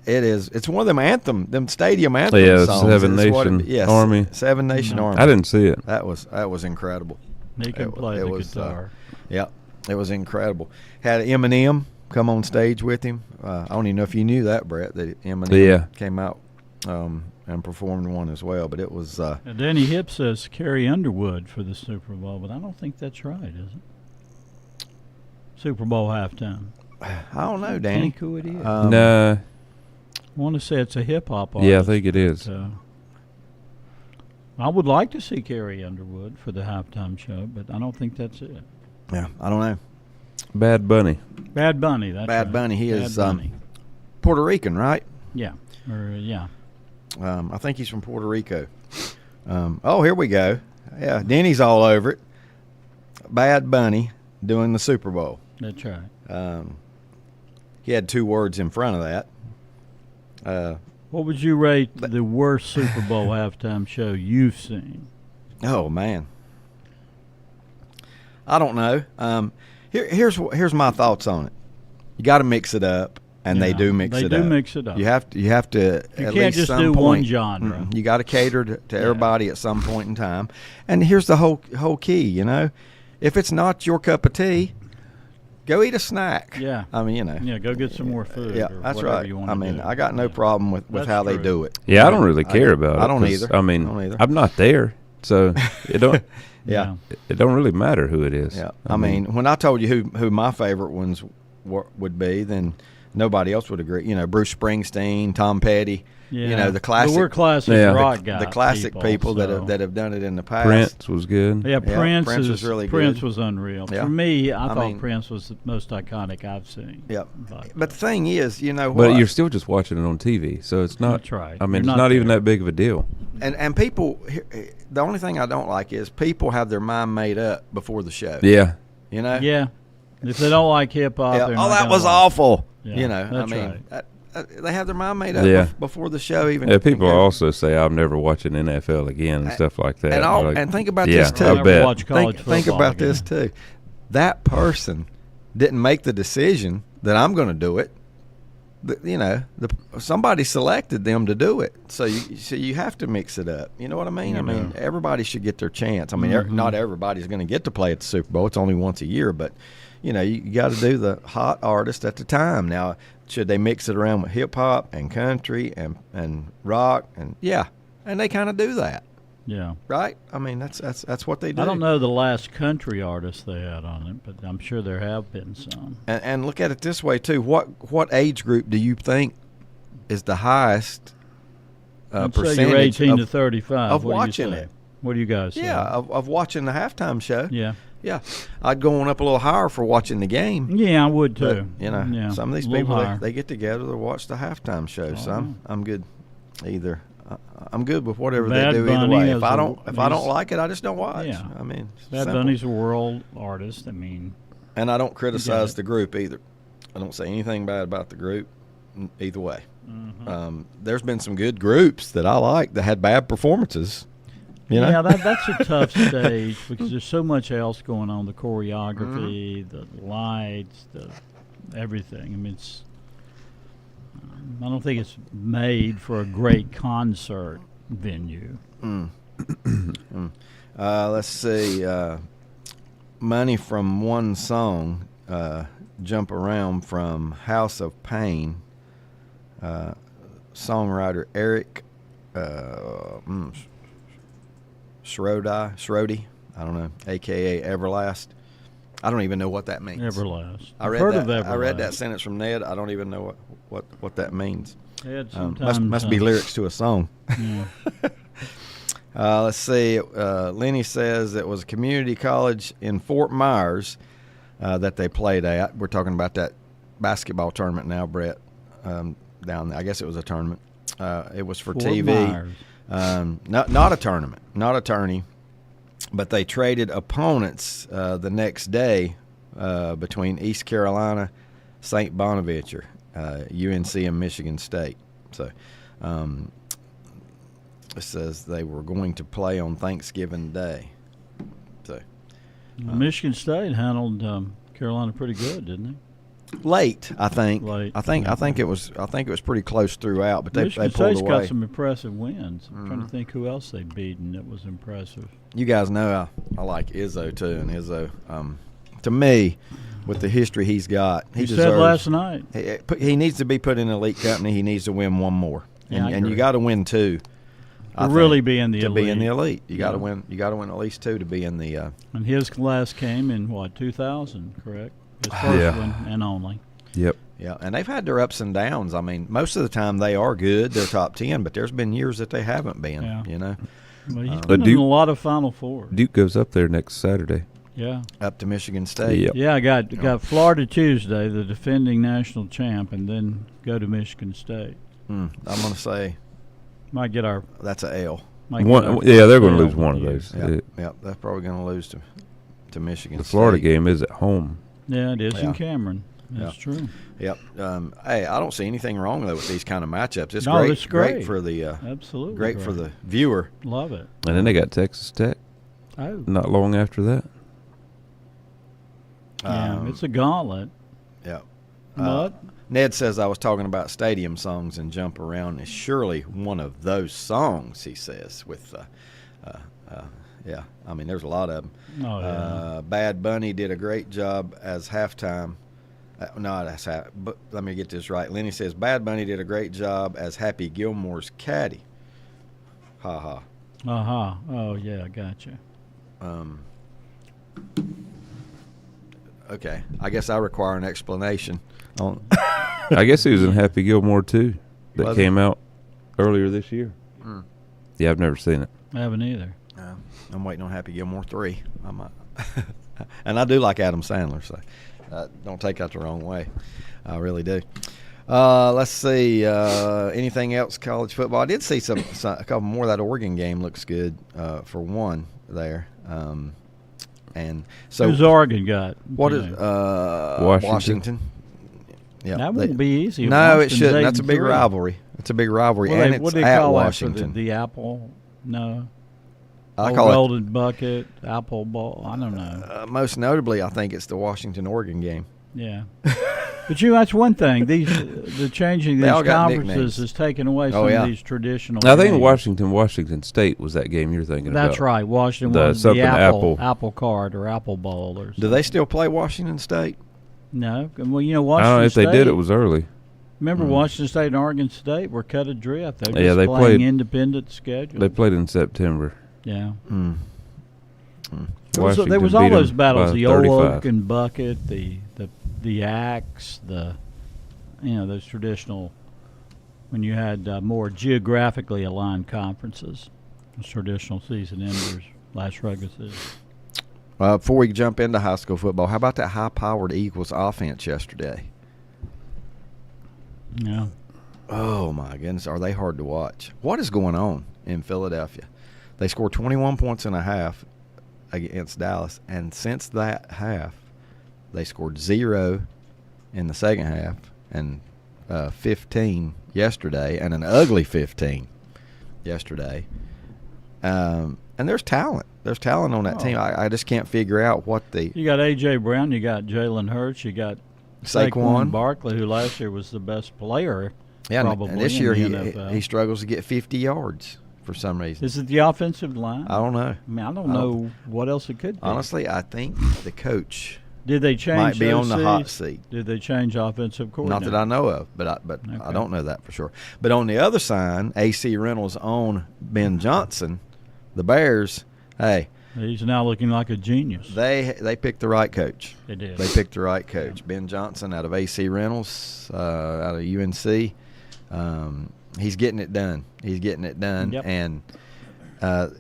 It's one of them stadium anthem Yeah, songs. Seven is what Nation yes, Army. Seven Nation Army. I didn't see it. That was incredible. He can play the guitar. Yeah, it was incredible. Had Eminem come on stage with him. I don't even know if you knew that, Brett, that Eminem came out and performed one as well. But it was. And Danny Hip says Carrie Underwood for the Super Bowl, but I don't think that's right, is it? Super Bowl halftime. I don't know, Danny. Think who it is. No. I want to say it's a hip hop artist. Yeah, I think it is. I would like to see Carrie Underwood for the halftime show, but I don't think that's it. Yeah, I don't know. Bad Bunny. Bad Bunny. That's Bad right. Bunny. He Bad is Bunny. Puerto Rican, right? Yeah. Yeah. I think he's from Puerto Rico. Here we go. Yeah, Denny's all over it. Bad Bunny doing the Super Bowl. That's right. He had 2 words in front of that. What would you rate the worst Super Bowl halftime show you've seen? Oh man, I don't know. Here's my thoughts on it. You got to mix it up, and they do mix it up. They do mix it up. You have to. You at can't least just some do point, one genre. You got to cater to everybody at some point in time. And here's the whole key. You know, if it's not your cup of tea, go eat a snack. Yeah. I mean, you know. Yeah, go get some more food. Yeah, or that's whatever right. You want I to mean, do. I got no problem with That's how they true. do it. Yeah, I don't really care about it. I don't 'cause, either. I mean, I don't either. I'm not there, so it don't. Yeah. It don't really matter who it is. Yeah. I mean, when I told you who my favorite ones would be, then nobody else would agree. You know, Bruce Springsteen, Tom Petty. Yeah. You know, the classic. But we're classic Yeah. rock guys. The classic people so. that have done it in the past. Prince was good. Yeah, Prince was really Prince good. was unreal. Yeah. For me, I thought mean- Prince was the most iconic I've seen. Yep. But the thing is, you know But what? you're still just watching it on TV, so it's not. That's right. I mean, You're it's not not even there. that big of a deal. And people, the only thing I don't like is people have their mind made up before the show. Yeah. You know. Yeah. If they don't like hip hop, Yeah. they're Oh, not that gonna was like awful. Yeah, You know. that's I mean, right. they have their mind made up Yeah. before the show even. Yeah, people goes. also say I'm never watching NFL again and stuff like that. And think about yeah, this too. I Never bet. watch college Think football about again. this too. That person didn't make the decision that I'm going to do it. Somebody selected them to do it. So you have to mix it up. You know what I mean? I mean, everybody should get their chance. I mean, not everybody's going to get to play at the Super Bowl. It's only once a year, but you got to do the hot artist at the time. Now, should they mix it around with hip hop and country and rock and they kind of do that. Yeah. Right? I mean, that's what they do. I don't know the last country artist they had on it, but I'm sure there have been some. And look at it this way too. What age group do you think is the highest I'd percentage say you're 18 of, to 35. of What do you watching say? it? What do you guys say? Yeah, of watching the halftime show. Yeah. Yeah, I'd go on up a little higher for watching the game. Yeah, I would But, too. yeah, some of these a little people higher. they get together to watch the halftime show. So I'm good. Either I'm good with whatever Bad they do either Bunny way. is If I he's- don't like it, I just don't watch. Yeah. I mean, Bad simple. Bunny's a world artist. I mean, And I don't criticize it. the group either. I don't say anything bad about the group either way. There's been some good groups that I like that had bad performances. You know? yeah, that's a tough stage because there's so much else going on. The choreography, the lights, the everything. I mean, I don't think it's made for a great concert venue. Let's see. Money from One Song, Jump Around from House of Pain. Songwriter Eric Schrody, I don't know, a.k.a. Everlast. I don't even know what that means. Everlast. I read Heard that. of Everlast. I read that sentence from Ned. I don't even know what that means. Ed, sometimes, Must be lyrics to a song. Yeah. Let's see. Lenny says it was a community college in Fort Myers that they played at. We're talking about that basketball tournament now, Brett. Down there. I guess it was a tournament. It was for Fort TV. Myers. Not a tournament, not a tourney, but they traded opponents the next day between East Carolina, St. Bonaventure, UNC, and Michigan State. So it says they were going to play on Thanksgiving Day. So Michigan State handled Carolina pretty good, didn't they? late, I think. Late. I think it was pretty close throughout, but they Michigan pulled State's away. got some impressive wins. I'm trying to think who else they beaten that was impressive. You guys know I like Izzo too, and Izzo, to me, with the history he's got, he You deserves. said last night. He needs to be put in elite company. He needs to win one more, Yeah, I and you agree. got to win two. To really be in the to elite. be in the elite, you got to Yeah. win. You got to win at least two to be in the. And his class came in, 2000, correct? His first Yeah. one and only. Yep. Yeah, and they've had their ups and downs. I mean, most of the time they are good. They're top 10, but there's been years that they haven't been. Yeah. You know, But he's But been in Duke- a lot of Final Four. Duke goes up there next Saturday. Yeah. up to Michigan State. Yep. Yeah, I got Florida Tuesday, the defending national champ, and then go to Michigan State. I'm going to say Might get our. that's a L. Might get One, our yeah, they're going to sale lose one of here. those. Yeah, they're probably going to lose to Michigan The State. Florida game is at home. Yeah, it is Yeah. in Cameron. That's true. Yep. Hey, I don't see anything wrong though with these kind of matchups. It's No, great. it's great. for the Absolutely. great for the viewer. Love it. And then they got Texas Tech Oh. not long after that. Yeah, it's a gauntlet. Yeah. But Ned says I was talking about stadium songs and Jump Around is surely one of those songs. He says with, yeah. I mean, there's a lot of them. oh yeah. Bad Bunny did a great job as halftime. No, that's but let me get this right. Lenny says Bad Bunny did a great job as Happy Gilmore's caddy. Ha ha. Uh-huh. Oh yeah, I gotcha. Okay, I guess I require an explanation. On I guess he was in Happy Gilmore too. That Was he? came out earlier this year. Yeah, I've never seen it. I haven't either. I'm waiting on Happy Gilmore 3. And I do like Adam Sandler, so don't take that the wrong way. I really do. Let's see. Anything else college football? I did see a couple more. That Oregon game looks good for one there. And so Who's Oregon got? what You is know? Washington? Yeah, That won't be easy. No, it Washington's shouldn't. That's a 8-3. big rivalry. It's a big rivalry, What and they- it's what do they at call Washington. That for the apple? No. I Old call it welded bucket, apple ball. I don't know. most notably. I think it's the Washington-Oregon game. Yeah. But that's one thing. The changing They these all got conferences nicknames. has taken away Oh, some yeah. of these traditional. I think games. Washington State was that game you're thinking about. That's right. Washington The was something the apple. apple card or apple ball or something. Do they still play Washington State? No. Well, I Washington don't know if State. they did. It was early. Remember, Washington State and Oregon State were cut adrift. They were Yeah, just they playing played- independent schedule. They played in September. Yeah. Washington There was beat all 'em those battles: by the old 35. oak and bucket, the axe, those traditional. When you had more geographically aligned conferences, those traditional season enders, last regular season. Before we jump into high school football, how about that high-powered Eagles offense yesterday? Yeah. Oh, my goodness. Are they hard to watch? What is going on in Philadelphia? They scored 21 points and a half against Dallas, and since that half, they scored 0 in the second half and 15 yesterday, and an ugly 15 yesterday. And there's talent. There's talent on that team. I just can't figure out what the You got A.J. Brown, you got Jalen Hurts, you got Saquon. Barkley, who last year was the best player Yeah, probably and this in year the he NFL. struggles to get 50 yards for some reason. Is it the offensive line? I don't know. I mean, I don't know what else it could be. Honestly, I think the coach Did they change might be on the hot OCs? seat. Did they change offensive coordinator? Not that I know of, but I Okay. don't know that for sure. But on the other side, AC Reynolds' own Ben Johnson, the Bears, hey, He's now looking like a genius. they picked the right coach. They did. They picked the right coach. Ben Johnson out of AC Reynolds, out of UNC. He's getting it done. Yep. And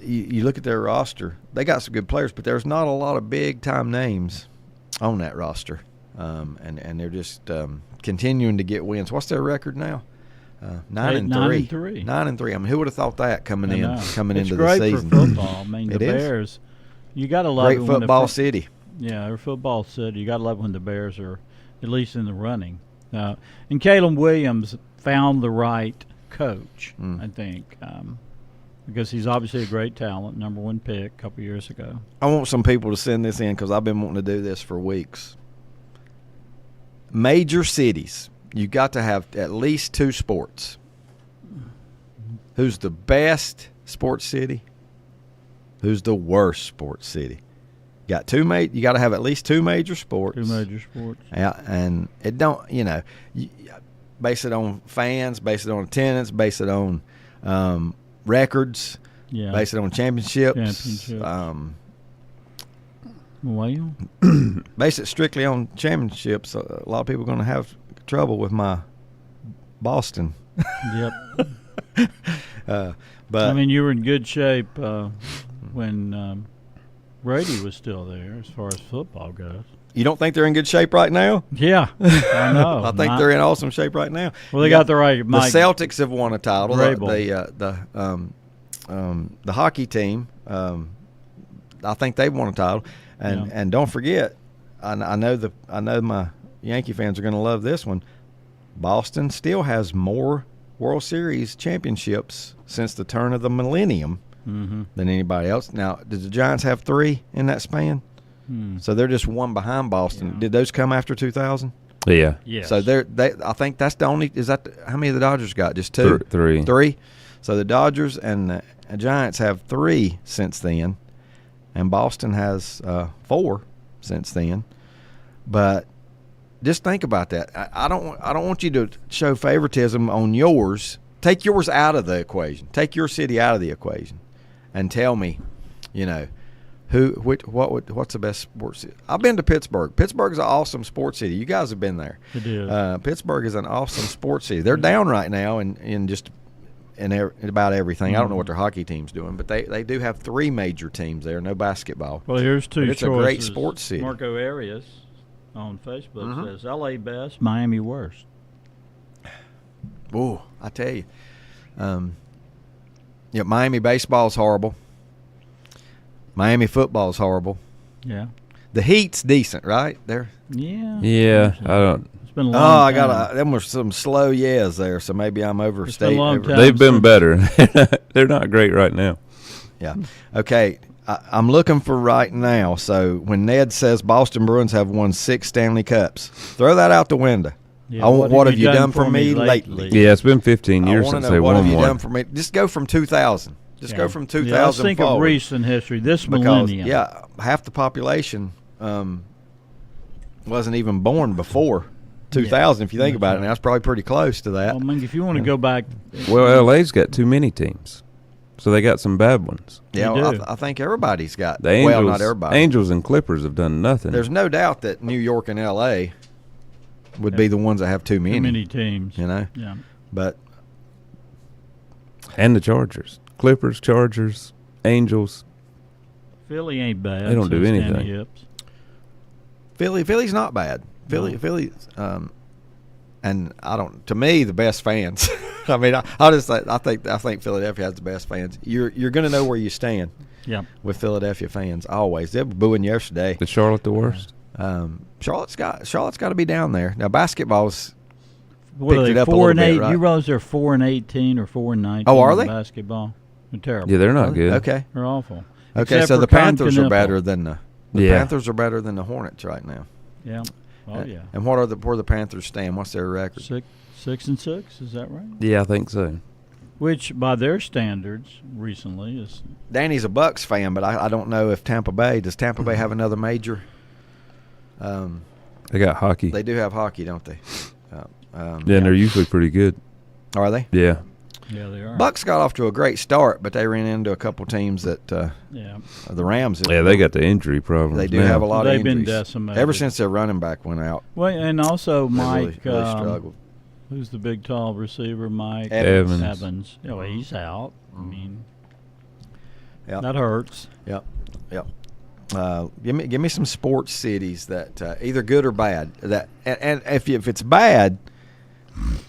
you look at their roster, they got some good players, but there's not a lot of big-time names on that roster. And they're just continuing to get wins. What's their record now? 9-3. 9-3. 9-3. I mean, who would have thought that coming I know. into It's the great season? for football. I mean, It the is. Bears, you got to love Great it when football city. Yeah, they're football city. You got to love when the Bears are at least in the running. And Caleb Williams found the right coach, I think, because he's obviously a great talent, number 1 pick a couple years ago. I want some people to send this in because I've been wanting to do this for weeks. Major cities, you got to have at least 2 sports. Who's the best sports city? Who's the worst sports city? You got you got to have at least 2 major sports. 2 major sports. Yeah, and it don't, base it on fans, base it on attendance, base it on records, Yeah. base it on championships. Well, Base it strictly on championships. A lot of people are going to have trouble with my Boston. yep. But I mean, you were in good shape when Brady was still there as far as football goes. you don't think they're in good shape right now? Yeah, I know. I think they're in awesome shape right now. Well, they got the right The Mike. Celtics have won a title. Vrabel. The hockey team, I think they've won a title. And don't forget, I know my Yankee fans are going to love this one. Boston still has more World Series championships since the turn of the millennium than anybody else. Now, did the Giants have 3 in that span? So they're just 1 behind Boston. Yeah. Did those come after 2000? Yeah. Yes. So I think that's the only. How many of the Dodgers got? Just 2? 3. 3. So the Dodgers and the Giants have 3 since then, and Boston has 4 since then. But just think about that. I don't want you to show favoritism on yours. Take yours out of the equation. Take your city out of the equation, and tell me, what's the best sports city? I've been to Pittsburgh. Pittsburgh is an awesome sports city. You guys have been there. It is. Pittsburgh is an awesome sports city. They're down right now in about everything. I don't know what their hockey team's doing, but they do have 3 major teams there. No basketball. Well, here's 2 But choices. it's a great sports city. Marco Arias on Facebook says L.A. best, Miami worst. Ooh, I tell you. Miami baseball is horrible. Miami football is horrible. Yeah. The Heat's decent, right? There. Yeah. Yeah. I don't. It's been a long Oh, time. them were some slow yes there, so maybe I'm It's overstating. been a long time. They've been better. They're not great right now. Yeah. Okay. I'm looking for right now. So when Ned says Boston Bruins have won 6 Stanley Cups, throw that out the window. Yeah, I want what have you done for me lately? Yeah, it's been 15 I years want to since know they what have won you one. done for me. Just go from 2000. Just go from 2000 Yeah, let's think forward. of recent history. This Because millennium. half the population wasn't even born before 2000. If you think about it, now it's probably pretty close to that. Well, I mean, if you want to go back, Well, LA's got too many teams, so they got some bad ones. Yeah, They well, do. I think everybody's got. The Angels, well, not everybody. Angels and Clippers have done nothing. There's no doubt that New York and L.A. would be the ones that have too many. teams. Yeah. But and the Chargers, Clippers, Chargers, Angels. Philly ain't bad. They don't do says Danny anything. Hips. Philly's not bad. Philly's and I don't. To me, the best fans. I mean, I think Philadelphia has the best fans. You're going to know where you stand. Yeah. With Philadelphia fans always. They were booing yesterday. Is Charlotte the worst? Charlotte's got to be down there now. Basketball's What are picked they? it up a 4 little and bit, 8. right? You realize they're 4 and 18 or 4 and 19. Oh, are in they? Basketball. They're terrible. Yeah, they're not good. Okay. They're awful. Okay, Except so for the Panthers are Continental. better than the Yeah. Panthers are better than the Hornets right now. Yeah. Oh yeah. And where the Panthers stand? What's their record? 6-6, is that right? Yeah, I think so. Which, by their standards, recently is. Danny's a Bucks fan, but I don't know if Tampa Bay does. Tampa Bay have another major? They got hockey. They do have hockey, don't they? And they're usually pretty good. Are they? Yeah. Yeah, they are. Bucks got off to a great start, but they ran into a couple teams that the Rams. Yeah, they got the injury problems. They do now. have a lot They've of injuries. been decimated. Ever since their running back went out. Well, and also They Mike, really struggled. who's the big, tall receiver? Mike Evans. Evans. Yeah, well, he's out. I mean, Yep. that hurts. Yep. Give me some sports cities that either good or bad. That and if it's bad,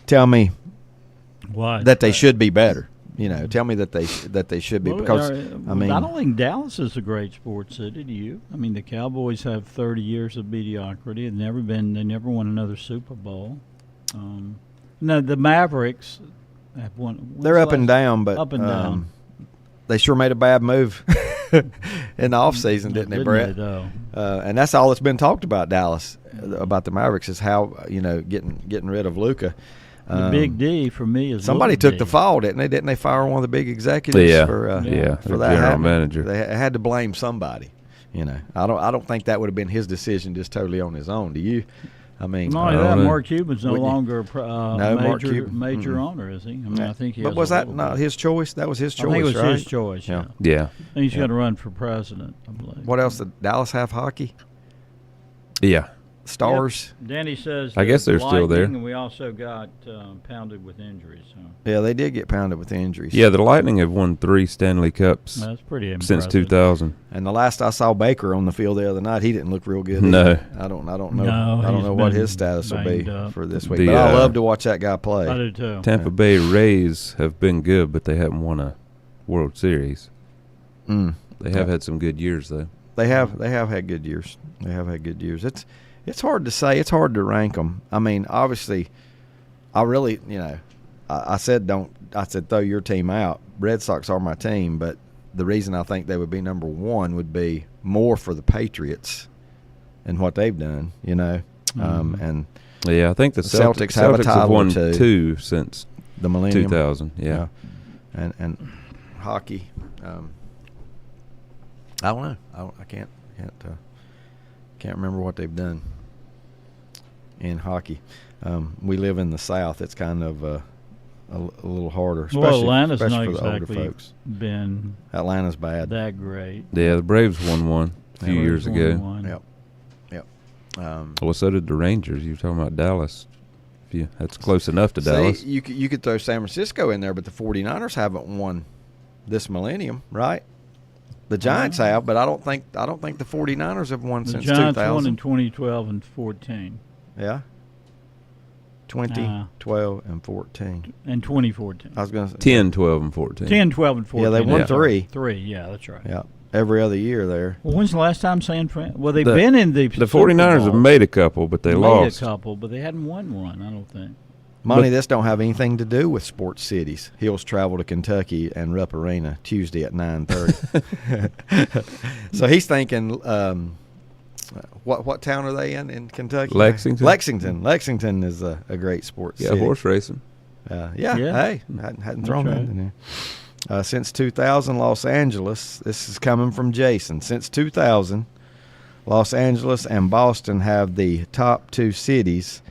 tell me Why? that they should be better. Tell me that they should be, Well, because I don't think Dallas is a great sports city. Do you? I mean, the Cowboys have 30 years of mediocrity. They never won another Super Bowl. No, the Mavericks have won. they're up and down, but up and down. they sure made a bad move in the offseason, didn't they, Brett? though? And that's all that's been talked about Dallas, about the Mavericks, is how getting rid of Luka. The big D for me is Somebody Little took D. the fall, didn't they? Didn't they fire one of the big executives for the that general happening? manager. They had to blame somebody. I don't think that would have been his decision just totally on his own. Do you? I mean, Not only I that, don't know. Mark Cuban's no Wouldn't you? longer Mark Cuban. major owner, is he? I mean, I think he. But has was a that little not bit. his choice? That was his choice, I think it was right? his choice. Yeah. Yeah. And he's going to run for president, I believe. What else? Did Dallas have hockey? Yeah. Stars? Yep. Danny says. I guess they're still there. Lightning, and we also got pounded with injuries. So Yeah, they did get pounded with injuries. Yeah, the Lightning have won 3 Stanley Cups that's pretty impressive. since 2000. And the last I saw Baker on the field the other night, he didn't look real good. No. either. I don't know. No, I don't he's know what been his status will be banged up. for this week. The, But I love to watch that guy play. I do too. Tampa Bay Rays have been good, but they haven't won a World Series. Mm. They have had some good years, though. They have had good years. They have had good years. It's hard to say. It's hard to rank them. I mean, obviously, I really, I said throw your team out. Red Sox are my team, but the reason I think they would be number one would be more for the Patriots and what they've done, and Yeah, I think the Celtics have a title have won or two. 2 since the Millennium. 2000. Yeah. And hockey. I don't know. I can't remember what they've done in hockey. We live in the South. It's kind of a little harder, especially, Atlanta's especially not for the older exactly folks. been Atlanta's bad. that great. Yeah, the Braves won one a few years ago. Yep. Well, so did the Rangers. You were talking about Dallas. That's close enough to Dallas. You could throw San Francisco in there, but the 49ers haven't won this millennium, right? The Giants have, but I don't think the 49ers have won The since Giants 2000. won in 2012 and 14. Yeah. 2012 and 14. And 2014. I was going to say 10, 12, and 14. 10, 12, and 14. Yeah, they won That's right. 3. 3, yeah, that's right. Yeah, every other year there. Well, when's the last time San Fran? Well, they've been in the The Super 49ers have Bowl. made a couple, but they Made lost. a couple, but they hadn't won one, I don't think. Money, this don't have anything to do with sports cities. Hills travel to Kentucky and Rupp Arena Tuesday at 9:30. So he's thinking, what town are they in Kentucky? Lexington. Lexington is a great sports Yeah, city. horse racing. Yeah. Yeah. Hey, hadn't thrown That's that right. in there. Since 2000, Los Angeles. This is coming from Jason. Since 2000, Los Angeles and Boston have the top 2 cities.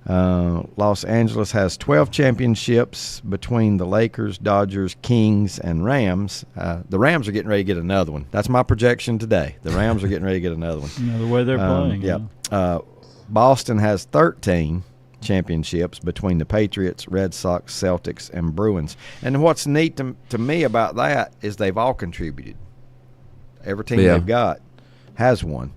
Los Angeles has 12 championships between the Lakers, Dodgers, Kings, and Rams. The Rams are getting ready to get another one. That's my projection today. The Rams are getting ready to get another one. You know, the way they're playing. Yep. Yeah. Boston has 13 championships between the Patriots, Red Sox, Celtics, and Bruins. And what's neat to me about that is they've all contributed. Every team they've got has one.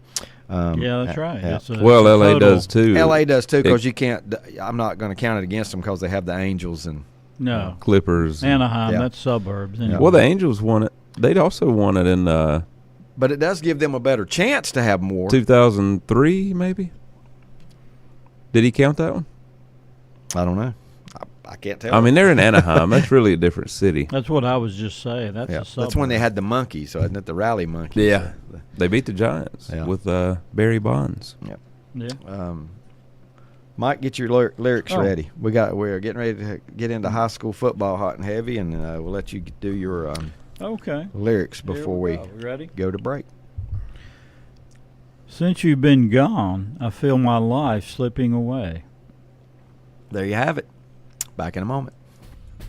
Yeah, that's right. Yeah. It's a L.A. total- does too. LA does too, because you can't. I'm not going to count it against them because they have the Angels and No. Clippers. Anaheim, Yeah. that's suburbs. Yeah. Anyway. Well, the Angels won it. They'd also won it in but it does give them a better chance to have more. 2003, maybe. Did he count that one? I don't know. I can't tell. I mean, they're in Anaheim. That's really a different city. That's what I was just saying. That's yeah, a suburb. that's when they had the monkeys, so isn't it the rally monkeys? Yeah. They beat the Giants Yeah. with Barry Bonds. Yeah. Mike, get your lyrics ready. We're getting ready to get into high school football hot and heavy, and we'll let you do your lyrics before we ready? Go to break. Since you've been gone, I feel my life slipping away. There you have it. Back in a moment.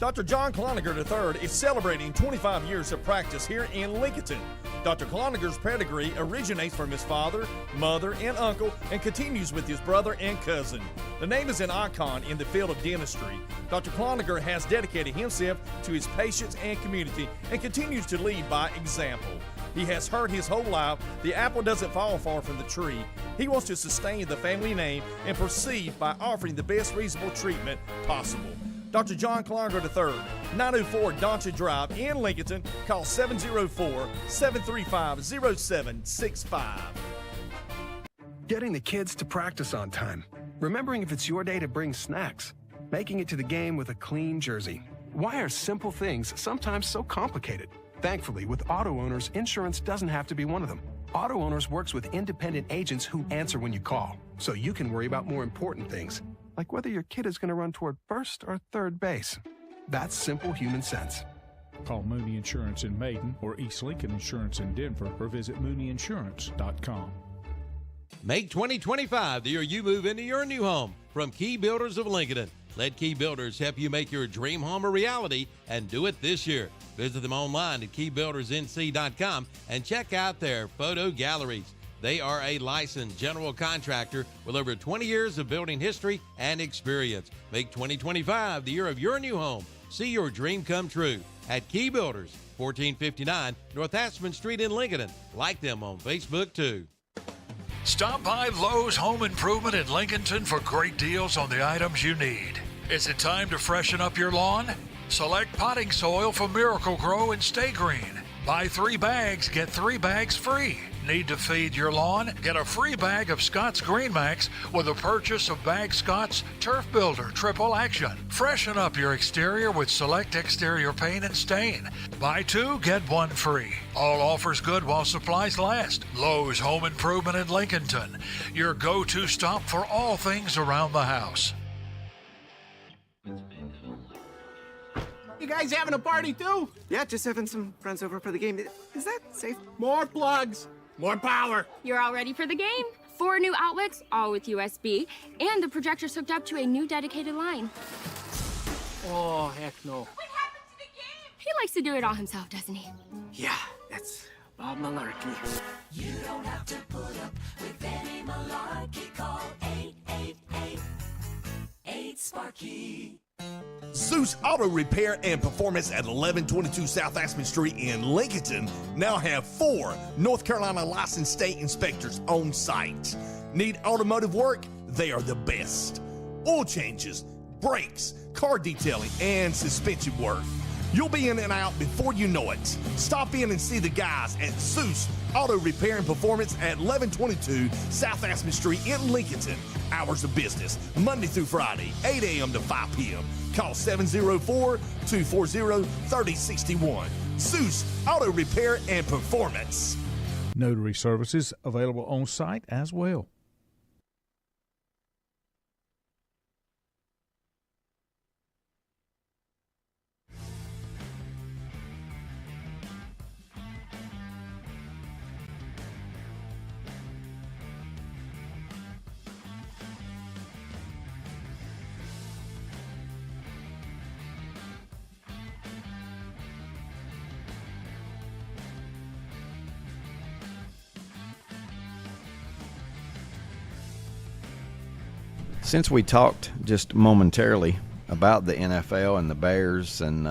Dr. John Cloninger III is celebrating 25 years of practice here in Lincolnton. Dr. Cloninger's pedigree originates from his father, mother, and uncle and continues with his brother and cousin. The name is an icon in the field of dentistry. Dr. Cloninger has dedicated himself to his patients and community and continues to lead by example. He has heard his whole life, the apple doesn't fall far from the tree. He wants to sustain the family name and proceed by offering the best reasonable treatment possible. Dr. John Cloninger III, 904 Doncha Drive in Lincolnton. Call 704-735-0765. Getting the kids to practice on time. Remembering if it's your day to bring snacks. Making it to the game with a clean jersey. Why are simple things sometimes so complicated? Thankfully, with auto owners, insurance doesn't have to be one of them. Auto Owners works with independent agents who answer when you call, so you can worry about more important things, like whether your kid is going to run toward first or third base. That's simple human sense. Call Mooney Insurance in Maiden or East Lincoln Insurance in Denver or visit MooneyInsurance.com. Make 2025 the year you move into your new home from Key Builders of Lincoln. Let Key Builders help you make your dream home a reality and do it this year. Visit them online at keybuildersnc.com and check out their photo galleries. They are a licensed general contractor with over 20 years of building history and experience. Make 2025 the year of your new home. See your dream come true at Key Builders, 1459 North Aspen Street in Lincoln. Like them on Facebook too. Stop by Lowe's Home Improvement in Lincolnton for great deals on the items you need. Is it time to freshen up your lawn? Select potting soil from Miracle Grow and Stay Green. Buy 3 bags, get 3 bags free. Need to feed your lawn? Get a free bag of Scott's Green Max with a purchase of Bag Scott's Turf Builder Triple Action. Freshen up your exterior with select exterior paint and stain. Buy 2, get 1 free. All offers good while supplies last. Lowe's Home Improvement in Lincolnton, your go-to stop for all things around the house. You guys having a party too? Yeah, just having some friends over for the game. Is that safe? More plugs, more power. You're all ready for the game. 4 new outlets, all with USB, and the projector's hooked up to a new dedicated line. Oh, heck no. What happened to the game? He likes to do it all himself, doesn't he? Yeah, that's Bob Malarkey. You don't have to put up with any malarkey. Call 888-8-SPARKY. Zeus Auto Repair and Performance at 1122 South Aspen Street in Lincolnton now have 4 North Carolina licensed state inspectors on site. Need automotive work? They are the best. Oil changes, brakes, car detailing, and suspension work. You'll be in and out before you know it. Stop in and see the guys at Zeus Auto Repair and Performance at 1122 South Aspen Street in Lincolnton. Hours of business, Monday through Friday, 8 a.m. to 5 p.m. Call 704-240-3061. Zeus Auto Repair and Performance. Notary services available on site as well. Since we talked just momentarily about the NFL and the Bears and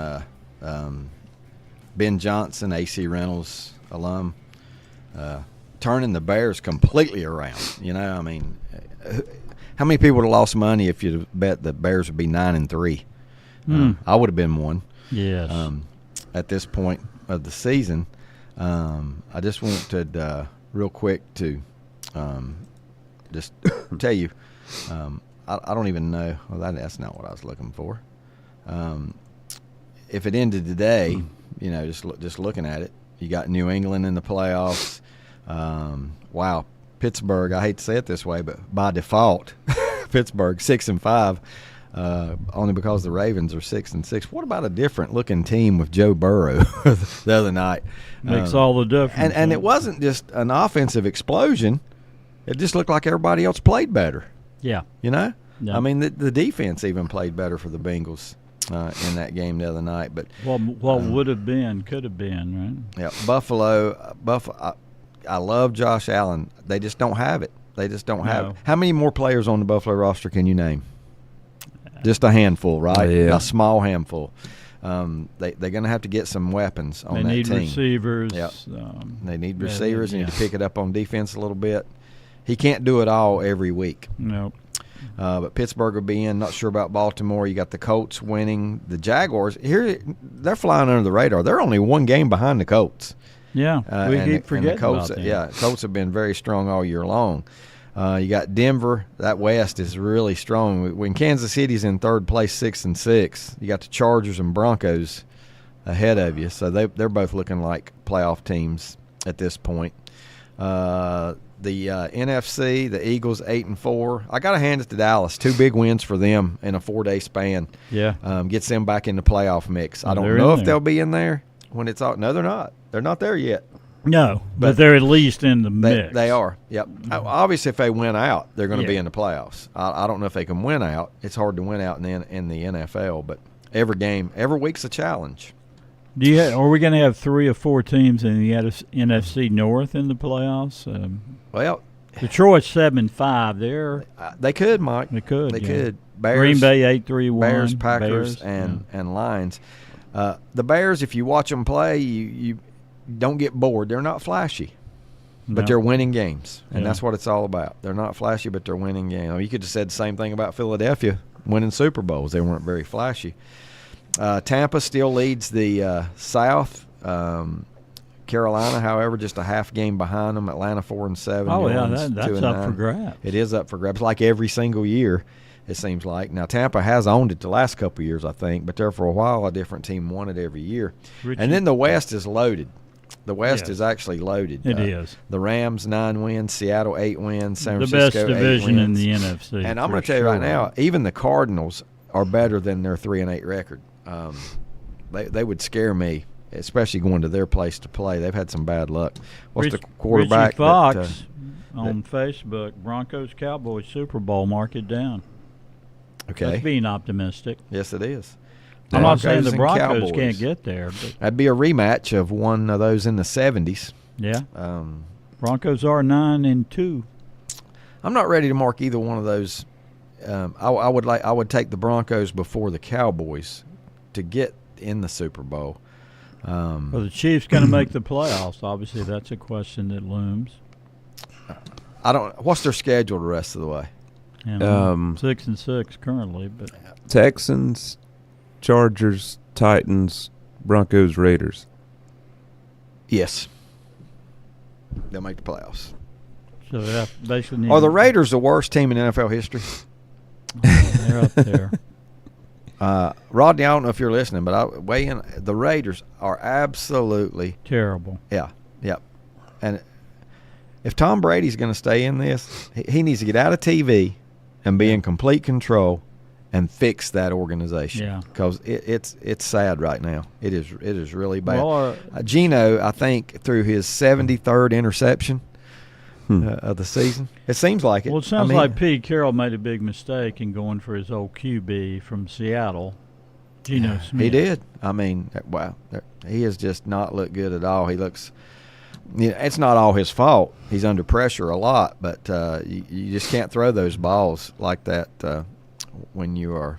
Ben Johnson, AC Reynolds alum, turning the Bears completely around. You know, I mean, how many people would have lost money if you'd bet the Bears would be 9-3? I would have been one. Yes. At this point of the season, I just wanted real quick to just tell you. I don't even know. Well, that's not what I was looking for. If it ended today, you know, just looking at it, you got New England in the playoffs. Wow, Pittsburgh. I hate to say it this way, but by default, Pittsburgh 6-5, only because the Ravens are 6-6. What about a different looking team with Joe Burrow the other night? Makes all the difference. And it wasn't just an offensive explosion. It just looked like everybody else played better. Yeah. You know? Yeah. I mean, the defense even played better for the Bengals in that game the other night. But what would have been, could have been, right? Yeah, Buffalo. I love Josh Allen. They just don't have it. They just don't have it. How many more players on the Buffalo roster can you name? Just a handful, right? Yeah. A small handful. They're going to have to get some weapons on that team. They need receivers. Yep. They need receivers. They need to pick it up on defense a little bit. He can't do it all every week. Nope. But Pittsburgh will be in. Not sure about Baltimore. You got the Colts winning. The Jaguars, here they're flying under the radar. They're only one game behind the Colts. Yeah, we keep forgetting Colts, about them. Yeah, Colts have been very strong all year long. You got Denver. That West is really strong. When Kansas City's in third place, 6-6, you got the Chargers and Broncos ahead of you. So they're both looking like playoff teams at this point. The NFC, the Eagles 8-4. I got to hand it to Dallas. 2 big wins for them in a 4-day span. Yeah, gets them back in the playoff mix. I don't know if they'll be in there when it's all. No, they're not. They're not there yet. No, but they're at least in the mix. They are. Yep. Obviously, if they win out, they're going to be in the playoffs. I don't know if they can win out. It's hard to win out in the NFL, but every week's a challenge. Are we going to have 3 or 4 teams in the NFC North in the playoffs? Well, Detroit's 7-5. They could, Mike. They could. They could. Bears, Green Bay 8-3-1. Bears, Packers, and Lions. The Bears, if you watch them play, you don't get bored. They're not flashy, but they're winning games, and that's what it's all about. They're not flashy, but they're winning games. I mean, you could have said the same thing about Philadelphia winning Super Bowls. They weren't very flashy. Tampa still leads the South. Carolina, however, just a half game behind them. Atlanta 4-7. Oh, yeah, that's up for grabs. It is up for grabs, like every single year, it seems like. Now, Tampa has owned it the last couple of years, I think, but there for a while, a different team won it every year. And then the West is loaded. The West is actually loaded. It is. The Rams 9 wins, Seattle 8 wins, San the Francisco best division 8 wins. in the NFC. And I'm going to tell you right now, even the Cardinals are better than their 3-8 record. They would scare me, especially going to their place to play. They've had some bad luck. What's the quarterback? Richie Fox on Facebook, Broncos Cowboys Super Bowl, mark it down. Okay. That's being optimistic. Yes, it is. I'm not saying the Broncos Cowboys can't get there. But that'd be a rematch of one of those in the 70s. Yeah. Broncos are 9-2. I'm not ready to mark either one of those. I would take the Broncos before the Cowboys to get in the Super Bowl. Well, the Chiefs going to make the playoffs. Obviously, that's a question that looms. What's their schedule the rest of the way? 6-6 currently, but Texans, Chargers, Titans, Broncos, Raiders. Yes, they'll make the playoffs. So basically, are the Raiders the worst team in NFL history? They're up there. Rodney, I don't know if you're listening, but the Raiders are absolutely terrible. Yeah, yep. And if Tom Brady's going to stay in this, he needs to get out of TV and be in complete control and fix that organization. Yeah, because it's sad right now. It is really bad. Well, Geno, I think, threw his 73rd interception of the season. It seems like it. Well, it sounds like Pete Carroll made a big mistake in going for his old QB from Seattle, Geno Smith. He did. I mean, wow, he has just not looked good at all. He looks. It's not all his fault. He's under pressure a lot, but you just can't throw those balls like that when you are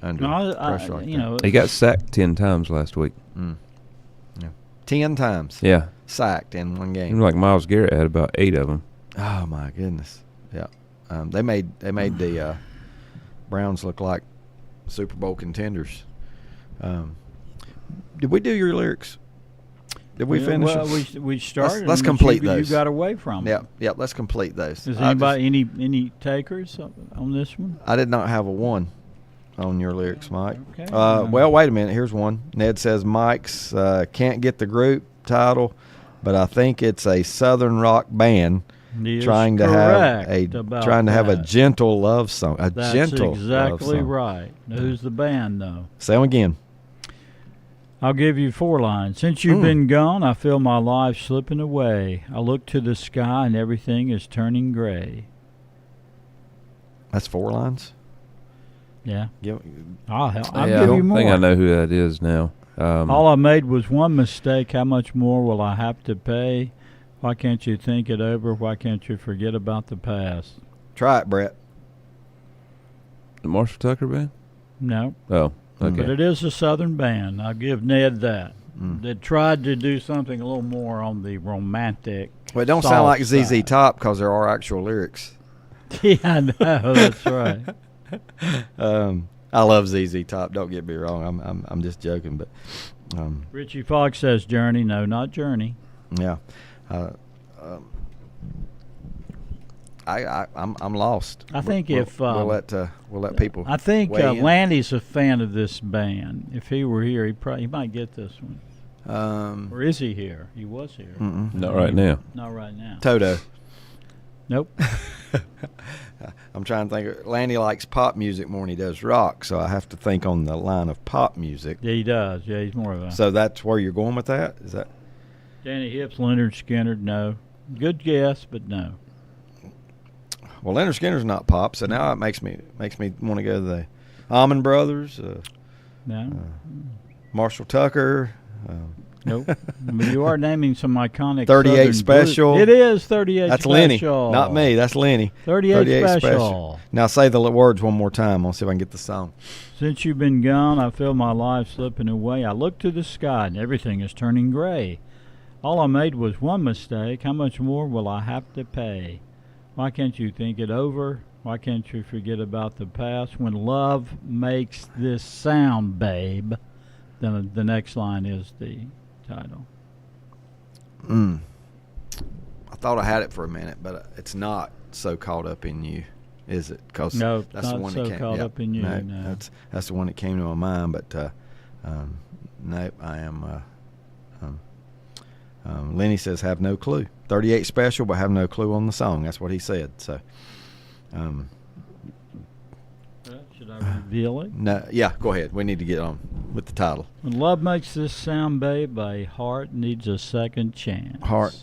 under pressure like that. He got sacked 10 times last week. Yeah. 10 times. Yeah. Sacked in one game. Seemed like Myles Garrett had about 8 of them. Oh my goodness! Yeah, they made the Browns look like Super Bowl contenders. Did we do your lyrics? Did we finish? Well, we started. Let's complete those. You got away from them. Yeah. Let's complete those. Is anybody any takers on this one? I did not have a one on your lyrics, Mike. Okay. Well, wait a minute. Here's one. Ned says Mike's can't get the group title, but I think it's a Southern rock band He is trying to have correct about trying to have a that. gentle love song. That's gentle love exactly song. right. Now, who's the band, though? Say them again. I'll give you 4 lines. Since you've been gone, I feel my life slipping away. I look to the sky and everything is turning gray. That's 4 lines. Yeah. Give, I'll Yeah, give you more. I think I know who that is now. All I made was one mistake. How much more will I have to pay? Why can't you think it over? Why can't you forget about the past? Try it, Brett. The Marshall Tucker Band? No. Oh, okay. But it is a Southern band. I'll give Ned that. They tried to do something a little more on the romantic. Well, it don't soft sound like ZZ side. Top because there are actual lyrics. Yeah, I know. That's right. I love ZZ Top. Don't get me wrong. I'm just joking, but Richie Fox says Journey. No, not Journey. yeah, I'm lost. I think we'll, if we'll let people. I think weigh in. Landy's a fan of this band. If he were here, he might get this one. Or is he here? He was here. Not right now. Not right now. Toto. Nope. I'm trying to think. Landy likes pop music more than he does rock, so I have to think on the line of pop music. Yeah, he does. Yeah, he's more of a. So that's where you're going with that? Is that? Danny Hips, Leonard Skinner. No. Good guess, but no. Well, Leonard Skinner's not pop, so now it makes me want to go to the Allman Brothers. No. Marshall Tucker. Nope. But you are naming some iconic 38 Southern Special. Blues. It is 38 That's Special. Lenny, not me. That's Lenny. 38 special. Now say the words one more time. I'll see if I can get the song. Since you've been gone, I feel my life slipping away. I look to the sky and everything is turning gray. All I made was one mistake. How much more will I have to pay? Why can't you think it over? Why can't you forget about the past? When love makes this sound, babe, then the next line is the title. I thought I had it for a minute, but it's not So Caught Up in You, is it? Cause No, that's not the one So that came, Caught Up in You, No, no. that's the one that came to my mind. But nope, I am. Lenny says have no clue. 38 Special, but have no clue on the song. That's what he said. So. Should I reveal it? No, yeah, go ahead. We need to get on with the title. When love makes this sound, babe, a heart needs a second chance. Heart,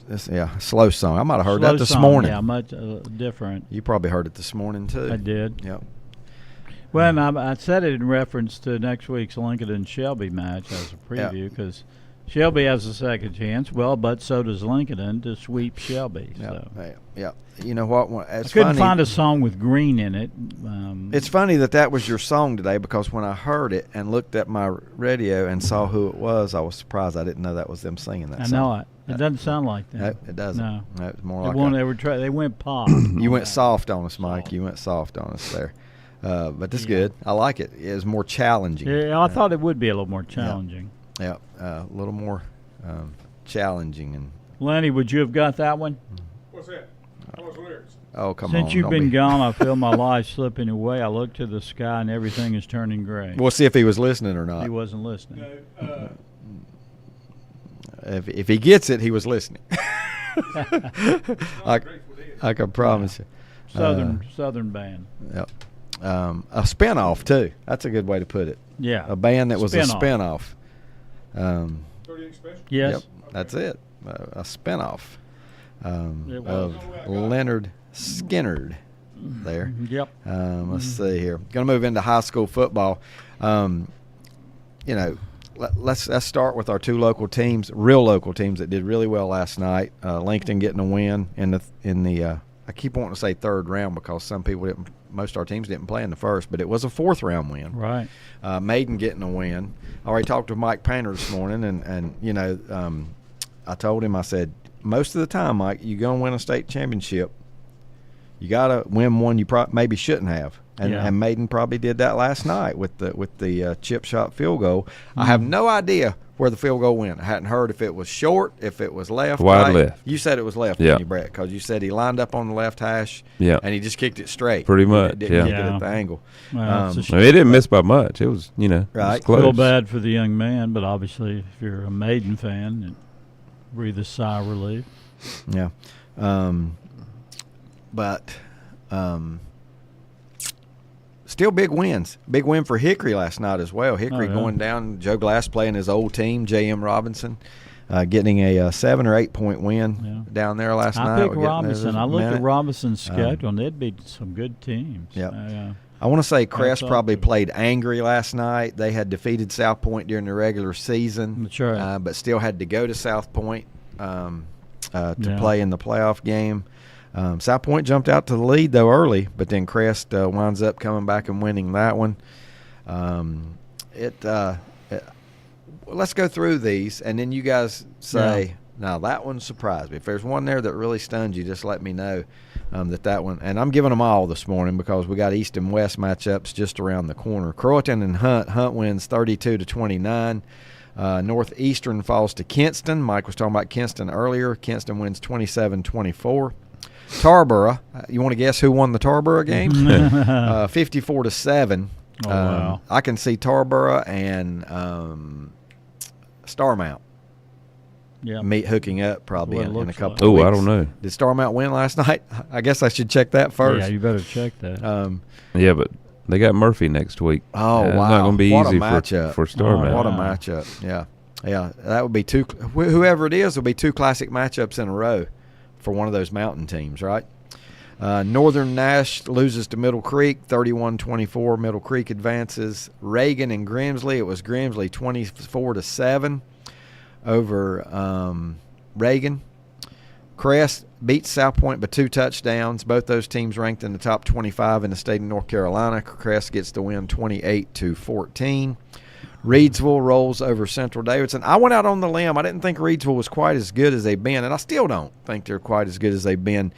slow song. I might have heard Slow that this song, morning. Yeah, much different. You probably heard it this morning too. I did. Yep. Well, I said it in reference to next week's Lincoln and Shelby match as a preview because Shelby has a second chance. Well, but so does Lincoln to sweep Shelby. So. Yeah. You know what? I couldn't find a song with green in it. It's funny that was your song today because when I heard it and looked at my radio and saw who it was, I was surprised. I didn't know that was them singing that song. I know it. It doesn't sound like that. No, it doesn't. No. It's more like they went pop. You went soft on us, Mike. You went soft on us there. But this is good. I like it. It was more challenging. Yeah, I thought it would be a little more challenging. Yeah, a little more challenging. And Lenny, would you have got that one? What's that? What's the lyrics? Oh, come on. Since you've been gone, I feel my life slipping away. I look to the sky and everything is turning gray. We'll see if he was listening or not. He wasn't listening. If he gets it, he was listening. I can promise you. Southern band. Yep. A spinoff too. That's a good way to put it. Yeah. A band that was a spinoff. 38 Special? Yes. Yep, that's it. A spinoff of Leonard Skinner there. Yep. Let's see here. Going to move into high school football. Let's start with our two local teams, real local teams that did really well last night. Lincoln getting a win in the I keep wanting to say third round because most of our teams didn't play in the first, but it was a fourth round win. Right. Maiden getting a win. I already talked to Mike Painter this morning, and I told him, I said, most of the time, Mike, you're going to win a state championship. You got to win one you maybe shouldn't have. And Maiden probably did that last night with the chip shot field goal. Mm-hmm. I have no idea where the field goal went. I hadn't heard if it was short, if it was left. Wide right. left. You said it was left, didn't you, Brett? Because you said he lined up on the left hash, and he just kicked it straight. Pretty much, didn't kick it at the angle. Well, it didn't miss by much. It was, right. It was close. Feel bad for the young man, but obviously if you're a Maiden fan, breathe a sigh of relief. Yeah. but still big wins. Big win for Hickory last night as well. Hickory going down. Joe Glass playing his old team, J.M. Robinson, getting a 7 or 8 point win down there last night. I picked Robinson. I looked at Robinson's schedule, and they'd beat some good teams. Yeah. I want to say Crest probably played angry last night. They had defeated South Point during the regular season, That's right. but still had to go to South Point to play in the playoff game. South Point jumped out to the lead, though, early, but then Crest winds up coming back and winning that one. Let's go through these, and then you guys say, now that one surprised me. If there's one there that really stunned you, just let me know that one. And I'm giving them all this morning because we got East and West matchups just around the corner. Croatan and Hunt. Hunt wins 32-29. Northeastern falls to Kinston. Mike was talking about Kinston earlier. Kinston wins 27-24. Tarboro. You want to guess who won the Tarboro game? 54-7. Oh, wow. I can see Tarboro and Starmount hooking up probably in a couple of weeks. I don't know. Did Starmount win last night? I guess I should check that first. Yeah, you better check that. Yeah, but they got Murphy next week. Oh, wow. It's not going to be What a easy matchup. for Starmount. What a matchup. Yeah. Yeah, that would be whoever it is will be two classic matchups in a row for one of those mountain teams, right? Northern Nash loses to Middle Creek, 31-24. Middle Creek advances. Reagan and Grimsley. It was Grimsley 24-7 over Reagan. Crest beats South Point by 2 touchdowns. Both those teams ranked in the top 25 in the state of North Carolina. Crest gets the win 28-14. Reedsville rolls over Central Davidson. I went out on the limb. I didn't think Reedsville was quite as good as they've been, and I still don't think they're quite as good as they've been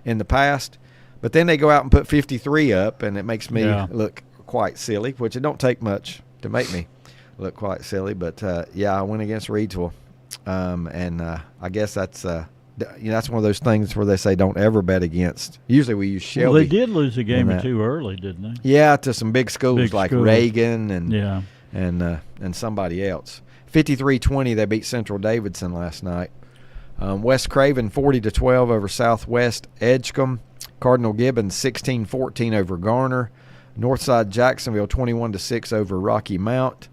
in the past. But then they go out and put 53 up, and it makes me look quite silly, which it don't take much to make me look quite silly. But, I went against Reedsville. I guess that's that's one of those things where they say don't ever bet against. Usually we use Shelby. Well, they did lose a game or two early, didn't they? Yeah, to some big schools like Reagan and somebody else. 53-20, they beat Central Davidson last night. West Craven 40-12 over Southwest Edgecombe. Cardinal Gibbons 16-14 over Garner. Northside Jacksonville 21-6 over Rocky Mount.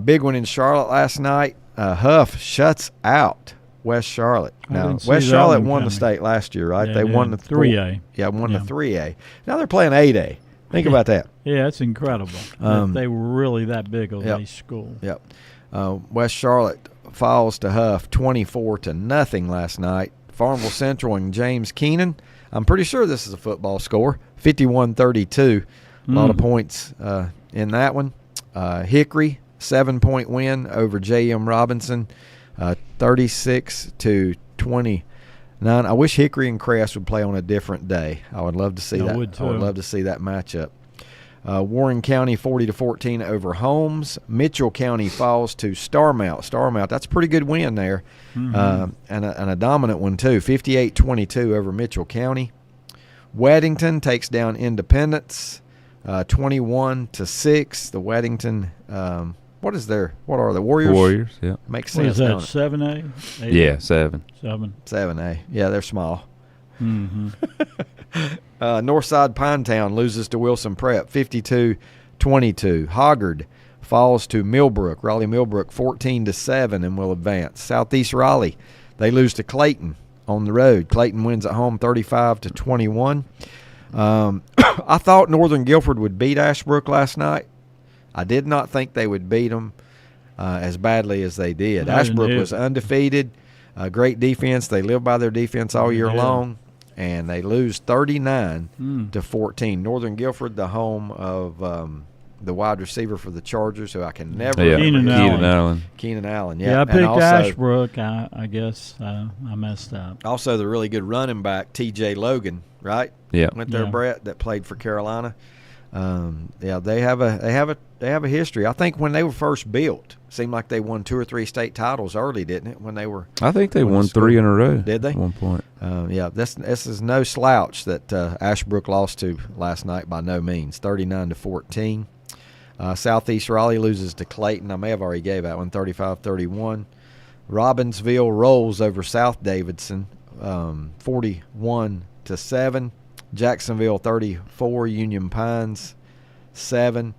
Big one in Charlotte last night. Huff shuts out West Charlotte. Now, West Charlotte won the state last year, right? Yeah, they won the 3A. Yeah, won the 3A. Now they're playing 8A. Think about that. Yeah, it's incredible that they were really that big of a school. Yep. West Charlotte falls to Huff 24-0 last night. Farmville Central and James Keenan. I'm pretty sure this is a football score. 51-32. A lot of points in that one. Hickory 7-point win over J.M. Robinson. 36-29. I wish Hickory and Crest would play on a different day. I would love to see that. I would love to see that matchup. Warren County 40-14 over Holmes. Mitchell County falls to Starmount. Starmount, that's a pretty good win there, and a dominant one too. 58-22 over Mitchell County. Weddington takes down Independence, 21-6. The Weddington. What are the Warriors? Warriors, yeah. Makes sense. What is that, 7A? 8A? Yeah, 7. 7A. Yeah, they're small. Mm-hmm. Northside Pinetown loses to Wilson Prep, 52-22. Hoggard falls to Millbrook. Raleigh Millbrook 14-7 and will advance. Southeast Raleigh, they lose to Clayton on the road. Clayton wins at home 35-21. I thought Northern Guilford would beat Ashbrook last night. I did not think they would beat them as badly as they did. Ashbrook was undefeated. Great defense. They live by their defense all year long, and they lose 39-14. Northern Guilford, the home of the wide receiver for the Chargers, who I can never remember. Keenan Allen. Yeah, I picked Ashbrook. I guess I messed up. Also, the really good running back, T.J. Logan, right? Yeah. Went there, Brett, that played for Carolina. They have a history. I think when they were first built, it seemed like they won 2 or 3 state titles early, didn't it? When they were, I think they won 3 in a row. Did they? At one point. This is no slouch that Ashbrook lost to last night by no means. 39-14. Southeast Raleigh loses to Clayton. I may have already gave that one. 35-31. Robbinsville rolls over South Davidson, 41-7. Jacksonville 34, Union Pines 7.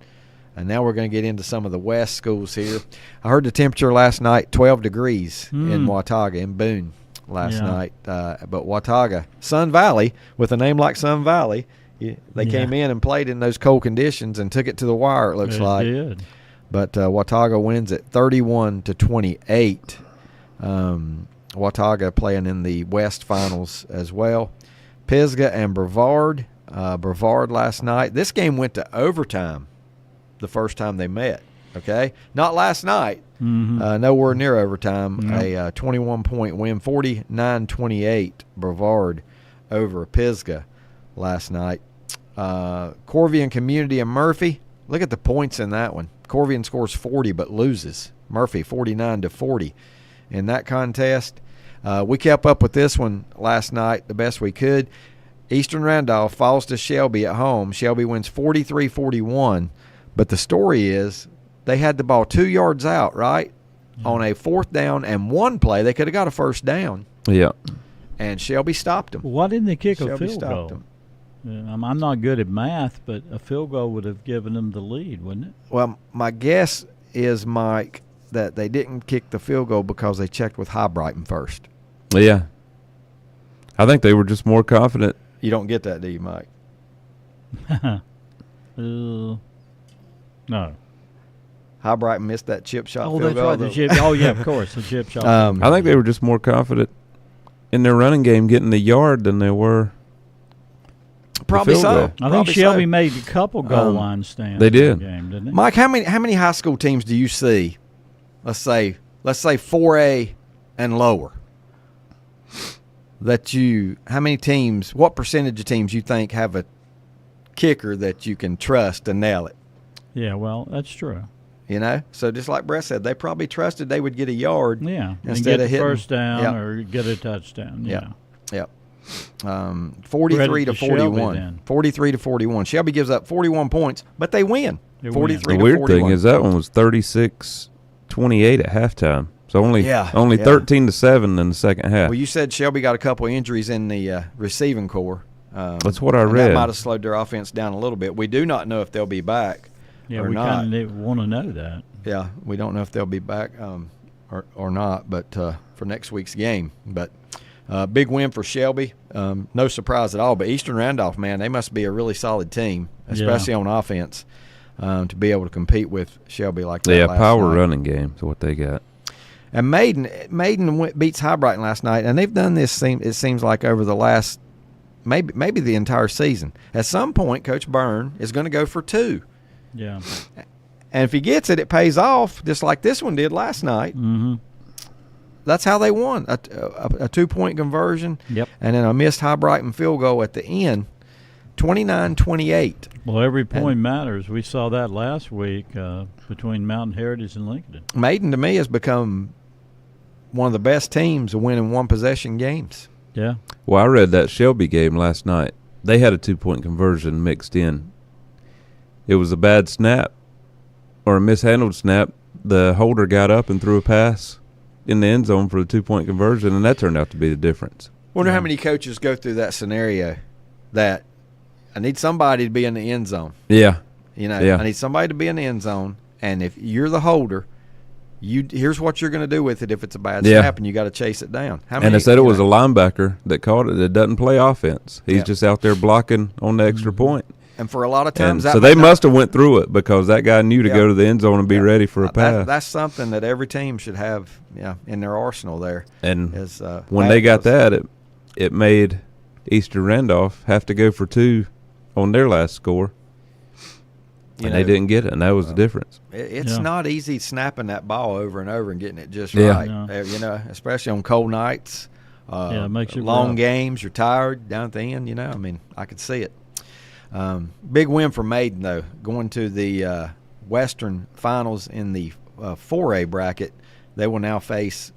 And now we're going to get into some of the West schools here. I heard the temperature last night, 12 degrees in Watauga, in Boone last night. But Watauga, Sun Valley, with a name like Sun Valley, they came in and played in those cold conditions and took it to the wire, it looks like. Did. But Watauga wins at 31-28. Watauga playing in the West Finals as well. Pisgah and Brevard. Brevard last night. This game went to overtime the first time they met, okay? Not last night. Nowhere near overtime. A 21-point win, 49-28 Brevard over Pisgah last night. Corvian Community and Murphy. Look at the points in that one. Corvian scores 40 but loses. Murphy 49-40 in that contest. We kept up with this one last night the best we could. Eastern Randolph falls to Shelby at home. Shelby wins 43-41. But the story is they had the ball 2 yards out, right? On a 4th down and 1 play. They could have got a first down. Yeah. And Shelby stopped them. Why didn't they kick a Shelby field stopped goal? them. Yeah, I'm not good at math, but a field goal would have given them the lead, wouldn't it? Well, my guess is, Mike, that they didn't kick the field goal because they checked with Highbrighton first. Yeah. I think they were just more confident. You don't get that, do you, Mike? No. Highbrighton missed that chip shot. Oh, field that's goal, right. The chip. Oh, yeah, of course, the chip shot. I think they were just more confident in their running game getting the yard than they were. Probably so. I think Shelby made a couple goal line stands. They did. In the game, didn't they? Mike, how many high school teams do you see? Let's say 4A and lower. How many teams? What percentage of teams you think have a kicker that you can trust to nail it? Yeah, well, that's true. You know, so just like Brett said, they probably trusted they would get a yard. Yeah, instead and get of hitting first down or get a touchdown. Yeah. Yep. 43-41. 43-41. Shelby gives up 41 points, but they win. 43-41. The weird thing is that one was 36-28 at halftime. So only 13-7 in the second half. Well, you said Shelby got a couple of injuries in the receiving corps. That's what I read. That might have slowed their offense down a little bit. We do not know if they'll be back or we not. kind of want to know that. Yeah, we don't know if they'll be back or not, but for next week's game. But big win for Shelby. No surprise at all. But Eastern Randolph, man, they must be a really solid team, especially on offense, to be able to compete with Shelby like that. Yeah, last power night. running game is what they got. And Maiden beats Highbrighton last night, and they've done this. It seems like over the last maybe the entire season. At some point, Coach Byrne is going to go for 2. Yeah. And if he gets it, it pays off, just like this one did last night. Mm-hmm. That's how they won, a 2-point conversion. Yep. And then a missed Highbrighton field goal at the end, 29-28. Well, every point matters. We saw that last week between Mountain Heritage and Lincoln. Maiden, to me, has become one of the best teams of winning one-possession games. Yeah. Well, I read that Shelby game last night. They had a 2-point conversion mixed in. It was a bad snap or a mishandled snap. The holder got up and threw a pass in the end zone for the 2-point conversion, and that turned out to be the difference. Wonder how many coaches go through that scenario that I need somebody to be in the end zone. Yeah. You know, I need somebody to be in the end zone, and if you're the holder, here's what you're going to do with it if it's a bad snap, and you got to chase it down. And they said it was a linebacker that caught it that doesn't play offense. He's just out there blocking on the extra point. And for a lot of times, so they must have went through it because that guy knew to go to the end zone and be ready for a pass. That's something that every team should have, in their arsenal there. And when they got that, it made Eastern Randolph have to go for 2 on their last score, and they didn't get it, and that was the difference. It's not easy snapping that ball over and over and getting it just right. You know, especially on cold nights. It makes you long rough. games. You're tired down at the end. You know, I mean, I could see it. Big win for Maiden, though, going to the Western Finals in the 4A bracket. They will now face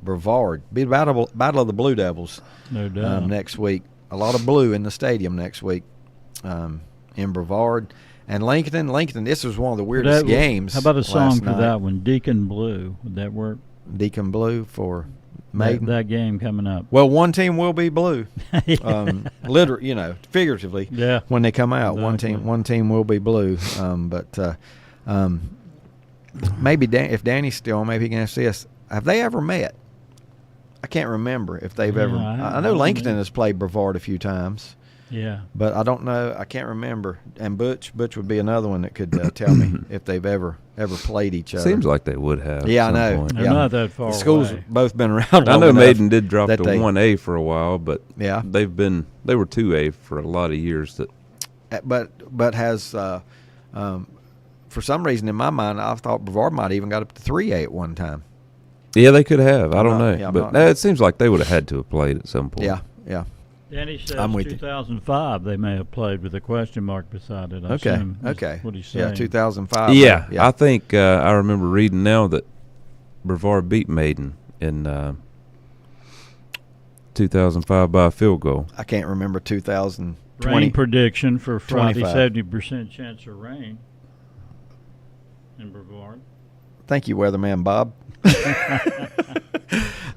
Brevard. Be the battle of the Blue Devils no doubt. next week. A lot of blue in the stadium next week in Brevard. And Lincoln, this was one of the weirdest games. How about a song last for night. that one? Deacon Blue. Would that work? Deacon Blue for Maiden. that game coming up. Well, one team will be blue. Yeah. Literally, figuratively. Yeah. When they come out, Exactly. one team will be blue. But maybe if Danny's still on, maybe he can see us. Have they ever met? I can't remember if they've ever. I know Lincoln has played Brevard a few times. Yeah. But I don't know. I can't remember. And Butch would be another one that could tell me if they've ever played each other. Seems like they would have. Yeah, I at some know. point. They're not that far The schools away. have both been around. I long know enough Maiden did drop to that they- 1A for a while, but Yeah. they were 2A for a lot of years. But has for some reason in my mind I thought Brevard might even got up to 3A at one time. Yeah, they could have. I don't not- know, yeah, I'm but not- it seems like they would have had to have played at some point. Yeah. Danny says I'm with you. 2005 they may have played with a question mark beside it. I Okay. assume is Okay. What he's Yeah, saying. 2005. Yeah, I think I remember reading now that Brevard beat Maiden in 2005 by a field goal. I can't remember 2020. Rain prediction for Friday, 25. 70% chance of rain in Brevard. Thank you, weatherman Bob.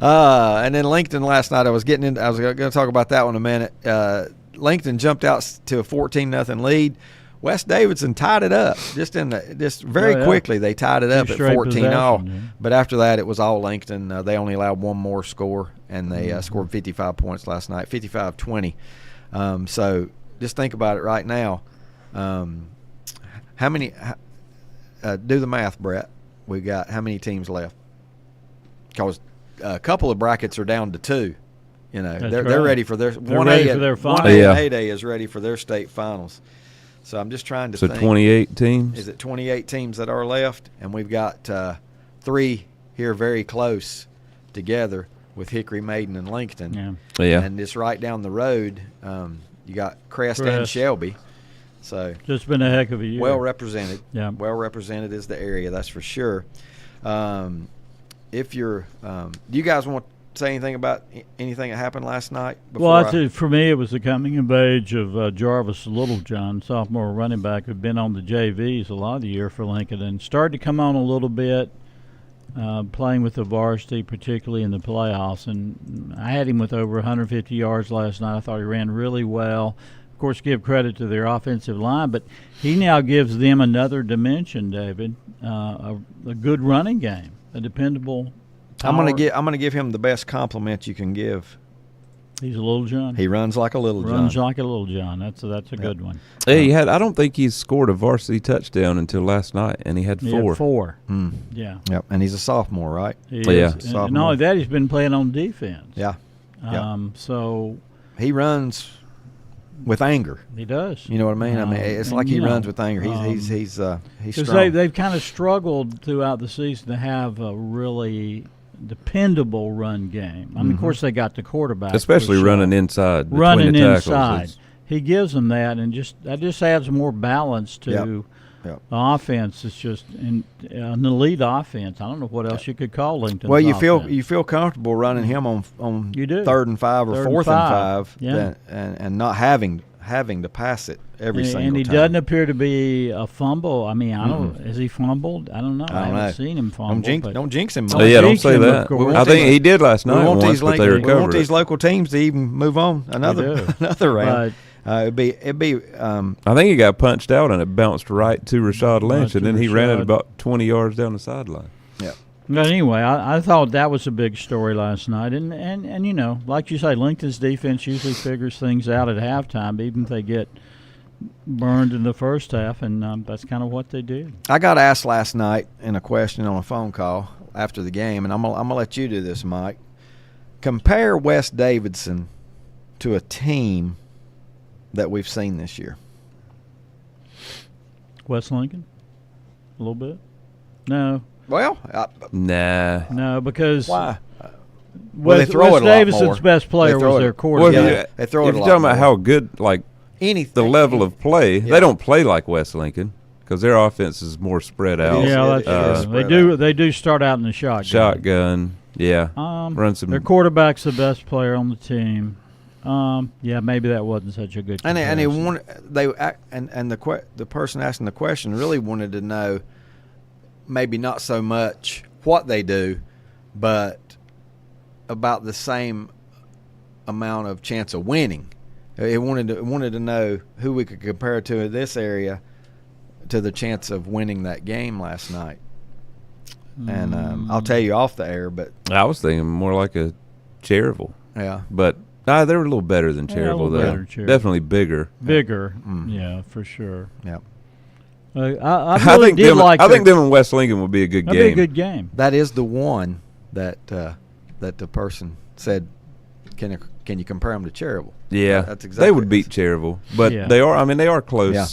And then Lincoln last night. I was going to talk about that one in a minute. Lincoln jumped out to a 14-0 lead. West Davidson tied it up just very quickly. They tied it up at 14-all. Yeah. But after that, it was all Lincoln. They only allowed one more score, and they scored 55 points last night, 55-20. So just think about it right now. How many? Do the math, Brett. We got how many teams left? Because a couple of brackets are down to 2. They're right. ready for their They're 1A. ready for their finals. 1A Yeah. and 8A is ready for their state finals. So I'm just trying to So think. 28 teams. Is it 28 teams that are left? And we've got 3 here very close together with Hickory, Maiden, and Lincoln. Yeah. And it's right down the road. You got Crest and Crest. Shelby. So Just been a heck of a year. well represented. Yeah. Well represented is the area, that's for sure. If you're, do you guys want to say anything about anything that happened last night? For me, it was the coming of age of Jarvis Littlejohn, sophomore running back, who'd been on the JVs a lot of the year for Lincoln and started to come on a little bit, playing with the varsity, particularly in the playoffs. And I had him with over 150 yards last night. I thought he ran really well. Of course, give credit to their offensive line, but he now gives them another dimension, David, a good running game, a dependable. I'm gonna give him the best compliment you can give. He's a little John. He runs like a little Runs John. like a little John. That's a good one. Hey, I don't think he's scored a varsity touchdown until last night, and he had 4. He had 4. Mm. Yeah. Yep. And he's a sophomore, right? He Yeah. is. And not only that, he's been playing on defense. Yeah. So he runs with anger. he does. You know what I mean? It's and, like he you runs know, with anger. He's Because strong. they've kind of struggled throughout the season to have a really dependable run game. I mean, of course, they got the quarterback, especially for sure. running inside. between running the tackles. inside. He gives them that, and that just adds more balance to Yep. the offense. It's just an elite offense. I don't know what else you could call Lincoln's Well, you offense. feel comfortable running him on You do. 3rd and 5 or Third and 4th and 5. 5, Yeah. and not having to pass it every single time. And he doesn't appear to be a fumble. I mean, I don't. Mm-mm. Has he fumbled? I don't know. I don't haven't know. seen him fumble. Don't jinx him. Oh, yeah, don't jinx say him, that. of course. I think he did last night once, but they we recovered want these it. local teams to even move on another round. It'd be. I think he got punched out and it bounced right to Rashad Lynch, and then he ran it Rashad. about 20 yards down the sideline. Yeah. But anyway, I thought that was a big story last night, and you know, like you say, Lincoln's defense usually figures things out at halftime, even if they get burned in the first half, and that's kind of what they did. I got asked last night in a question on a phone call after the game, and I'm gonna let you do this, Mike. Compare West Davidson to a team that we've seen this year. West Lincoln, a little bit. No. Well, Nah. No, because why? West, they throw it West a lot Davidson's more. best player They throw was it- their Well, quarterback. They throw it if a you're lot talking about more. how good, like Anything, the level of play, Yeah. they don't play like West Lincoln because their offense is more spread out. Yeah, that's true. They do start out in the Shotgun, yeah. Run some. Their quarterback's the best player on the team. Yeah, maybe that wasn't such a good. And they comparison. wanted the person asking the question really wanted to know maybe not so much what they do, but about the same amount of chance of winning. It wanted to know who we could compare it to in this area to the chance of winning that game last night. And I'll tell you off the air, but I was thinking more like a Cherryville. Yeah. But they were a little better than Cherryville, though. Definitely bigger. Bigger, yeah, for sure. Yeah. I really did I think them and West Lincoln would be a good game. That'd be a good game. That is the one that the person said, can you compare them to Cherryville? Yeah. That's exactly they would beat Cherryville. But they are close. Yeah.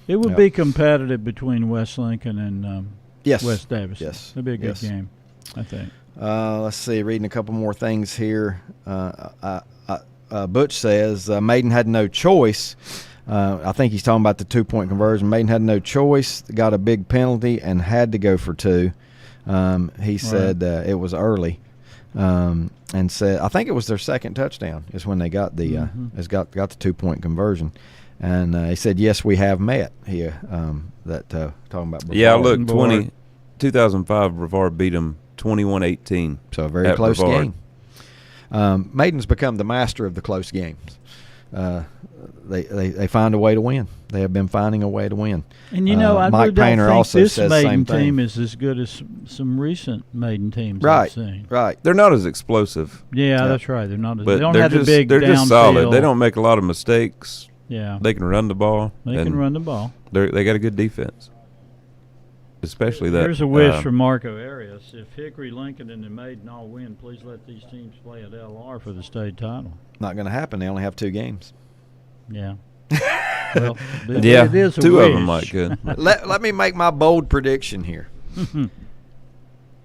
It would be competitive between West Lincoln and West Davis. Yes. It'd be a good game, I think. Let's see. Reading a couple more things here. Butch says Maiden had no choice. I think he's talking about the 2-point conversion. Maiden had no choice. Got a big penalty and had to go for 2. He said it was early, and said I think it was their second touchdown is when they got the got the 2-point conversion. And he said, yes, we have met here. Talking about Brevard. Yeah, look, 2005, Brevard beat them 21-18. So a very close game. Maiden's become the master of the close games. They find a way to win. They have been finding a way to win. And, I Mike don't Painter think also this says Maiden same thing. team is as good as some recent Maiden teams Right, I've seen. right. They're not as explosive. Yeah, that's right. They're not. But They don't have the big they're just solid. downfield. They don't make a lot of mistakes. Yeah. They can run the ball. They can run the ball. They got a good defense. Especially that. There's a wish from Marco Arias. If Hickory, Lincoln, and the Maiden all win, please let these teams play at LR for the state title. Not going to happen. They only have 2 games. Yeah. Well, it is a 2 wish. of them might good. Let me make my bold prediction here.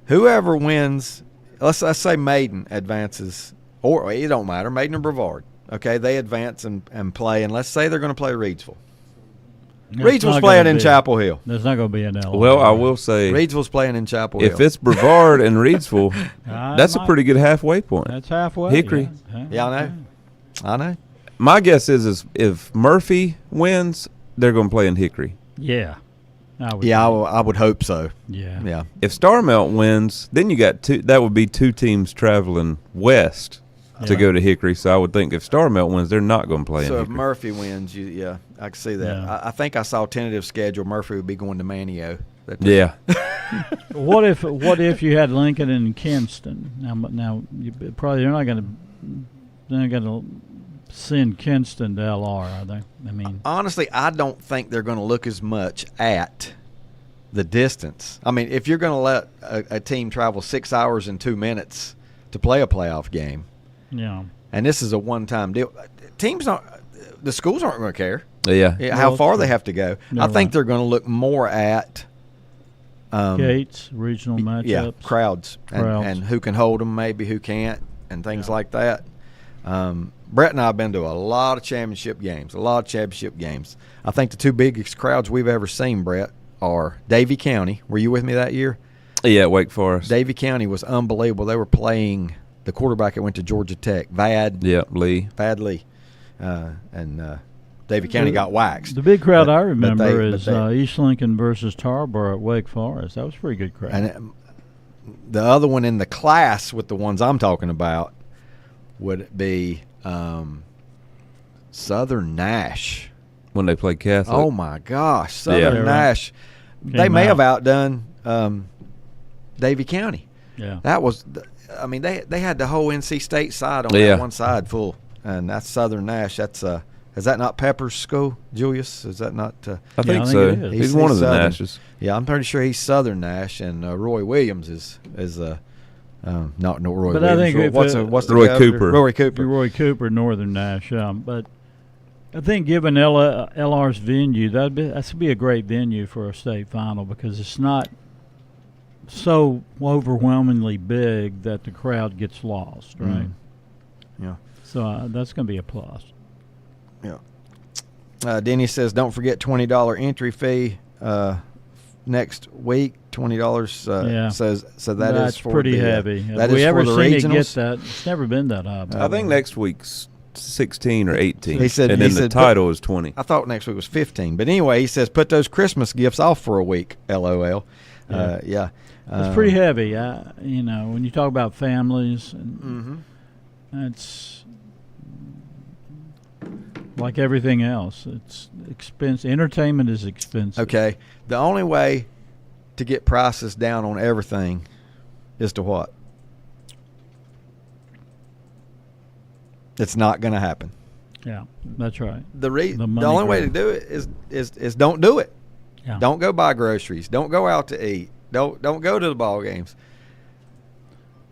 Whoever wins, let's say Maiden advances, or it don't matter, Maiden or Brevard. Okay, they advance and play, and let's say they're going to play Reidsville. Reidsville's playing in Chapel Hill. There's not going to be an L. Well, I will say Reidsville's playing in Chapel Hill. If it's Brevard and Reidsville, that's a pretty good halfway point. That's halfway. Hickory. Yeah, I know. My guess is if Murphy wins, they're going to play in Hickory. Yeah. I would hope so. Yeah. If Starmelt wins, then you got 2. That would be 2 teams traveling west to go to Hickory. So I would think if Starmelt wins, they're not going to play in So Hickory. if Murphy wins, I can see that. Yeah. I think I saw a tentative schedule. Murphy would be going to Manio. Yeah. What if you had Lincoln and Kinston? Now they're not going to send Kinston to LR, are they? I mean, honestly, I don't think they're going to look as much at the distance. I mean, if you're going to let a team travel 6 hours and 2 minutes to play a playoff game, and this is a one-time deal, the schools aren't going to care. Yeah. How far they have to go. I think they're going to look more at Gates, regional matchups. Yeah, crowds. And who can hold them, maybe who can't, and things like that. Brett and I have been to a lot of championship games. I think the 2 biggest crowds we've ever seen, Brett, are Davie County. Were you with me that year? Yeah, Wake Forest. Davie County was unbelievable. They were playing the quarterback that went to Georgia Tech, Lee. Vad Lee. And Davie County got waxed. The big crowd I remember is East Lincoln versus Tarboro at Wake Forest. That was a pretty good crowd. And the other one in the class with the ones I'm talking about would be Southern Nash. When they played Catholic. Oh, my gosh. Southern Nash. They may have outdone Davie County. Yeah. That was – I mean, they had the whole NC State side on that one side full. And that's Southern Nash. That's is that not Pepper's school, Julius? Is that not I think so. He's one of the Southern. Nashes. Yeah, I'm pretty sure he's Southern Nash, and Roy Williams is not Roy but Williams. I think what's the Roy governor? Cooper. Roy Cooper, Northern Nash. But I think given LR's venue, that'd be a great venue for a state final because it's not so overwhelmingly big that the crowd gets lost, right? Yeah. So that's going to be a plus. Yeah. Denny says, don't forget $20 entry fee next week. $20 says so that's for pretty the, heavy. That Have we is ever for the seen regionals. it get that? It's never been that high. I think next week's 16 or 18. He said, and then the title is 20. I thought next week was 15. But anyway, he says, put those Christmas gifts off for a week, LOL. Yeah. It's pretty heavy. You know, when you talk about families, and that's like everything else. It's expensive. Entertainment is expensive. Okay. The only way to get prices down on everything is to what? It's not going to happen. Yeah, that's right. The only way to do it is don't do it. Yeah. Don't go buy groceries. Don't go out to eat. Don't go to the ball games.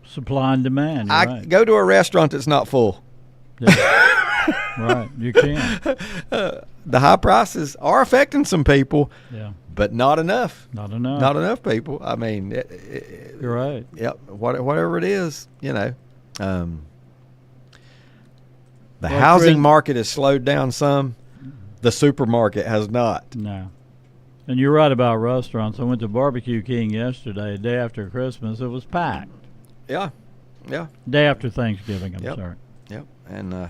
Supply and demand. You're right. Go to a restaurant that's not full. Yeah. Right, you can. The high prices are affecting some people. Yeah. But not enough. Not enough. Not enough people. I mean, you're right. Yep. Whatever it is, you know. The Well, housing Chris- market has slowed down some. The supermarket has not. No. And you're right about restaurants. I went to Barbecue King yesterday, a day after Christmas. It was packed. Yeah. Yeah. Day after Thanksgiving, I'm Yep. sorry. Yep. And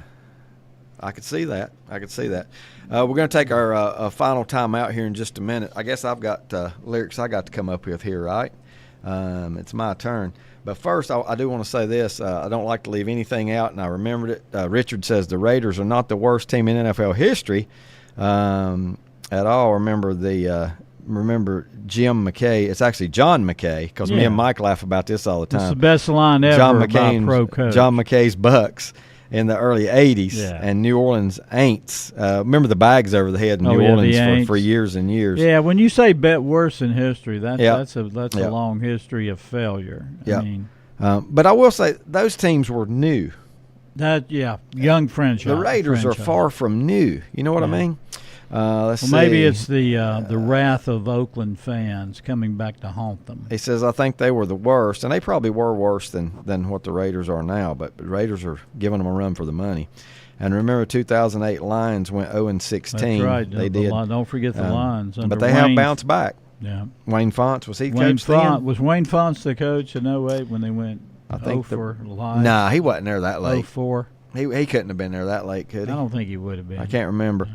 I could see that. We're going to take our final time out here in just a minute. I guess I've got lyrics I got to come up with here, right? It's my turn. But first, I do want to say this. I don't like to leave anything out, and I remembered it. Richard says the Raiders are not the worst team in NFL history at all. Remember Jim McKay. It's actually John McKay, because me and Mike laugh about this all the time. It's the best line ever John about pro coach. John McKay's Bucks in the early 80s, Yeah. and New Orleans Aints. Remember the bags over the head in New Orleans for years and years. Yeah, when you say bet worse in history, that's a Yep. long history of failure. Yeah. I mean, but I will say those teams were new. Young franchise. The Raiders are far from new. You know what I mean? Let's see. Maybe it's the wrath of Oakland fans coming back to haunt them. He says, I think they were the worst, and they probably were worse than what the Raiders are now, but the Raiders are giving them a run for the money. And remember, 2008 Lions went 0-16. That's right. They did. Don't forget the Lions. But they have bounced back. Yeah. Wayne Fonts, was he coach then? Was Wayne Fonts the coach in 08 when they went I think for Lions? Nah, he wasn't there that late. 04? He couldn't have been there that late, could he? I don't think he would have been. I can't remember.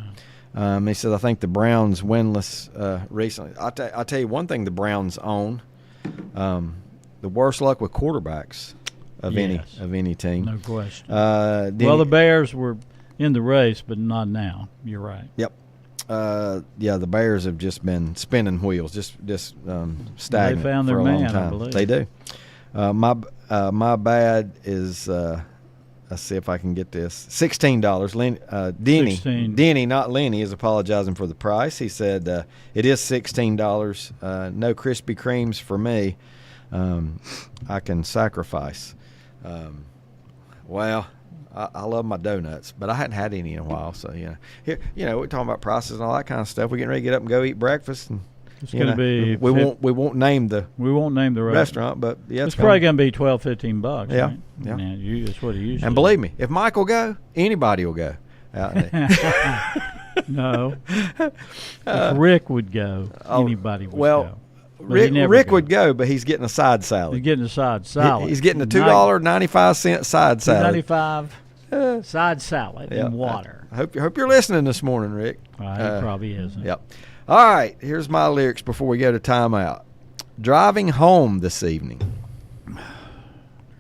He said, I think the Browns winless recently. I'll tell you one thing the Browns own. The worst luck with quarterbacks of any team. No question. The Bears were in the race, but not now. You're right. Yep. The Bears have just been spinning wheels, just stagnant They found for their a long man, time. I believe. They do. My bad is let's see if I can get this. $16. Denny, not Lenny, is apologizing for the price. He said it is $16. No Krispy Kremes for me. I can sacrifice. Well, I love my donuts, but I hadn't had any in a while. So here, we're talking about prices and all that kind of stuff. We're getting ready to get up and go eat breakfast, and it's going to be. We won't name the restaurant, but it's probably going to be $12-15. Yeah, right? yeah. That's what it usually. And believe me, if Mike will go, anybody will go. No, if Rick would go, anybody would go. Rick would go, but he's getting a side salad. He's getting a side salad. He's getting a $2.95 side salad. $2.95 side salad and water. I hope you're listening this morning, Rick. He probably isn't. Yep. All right, here's my lyrics before we go to timeout. Driving home this evening.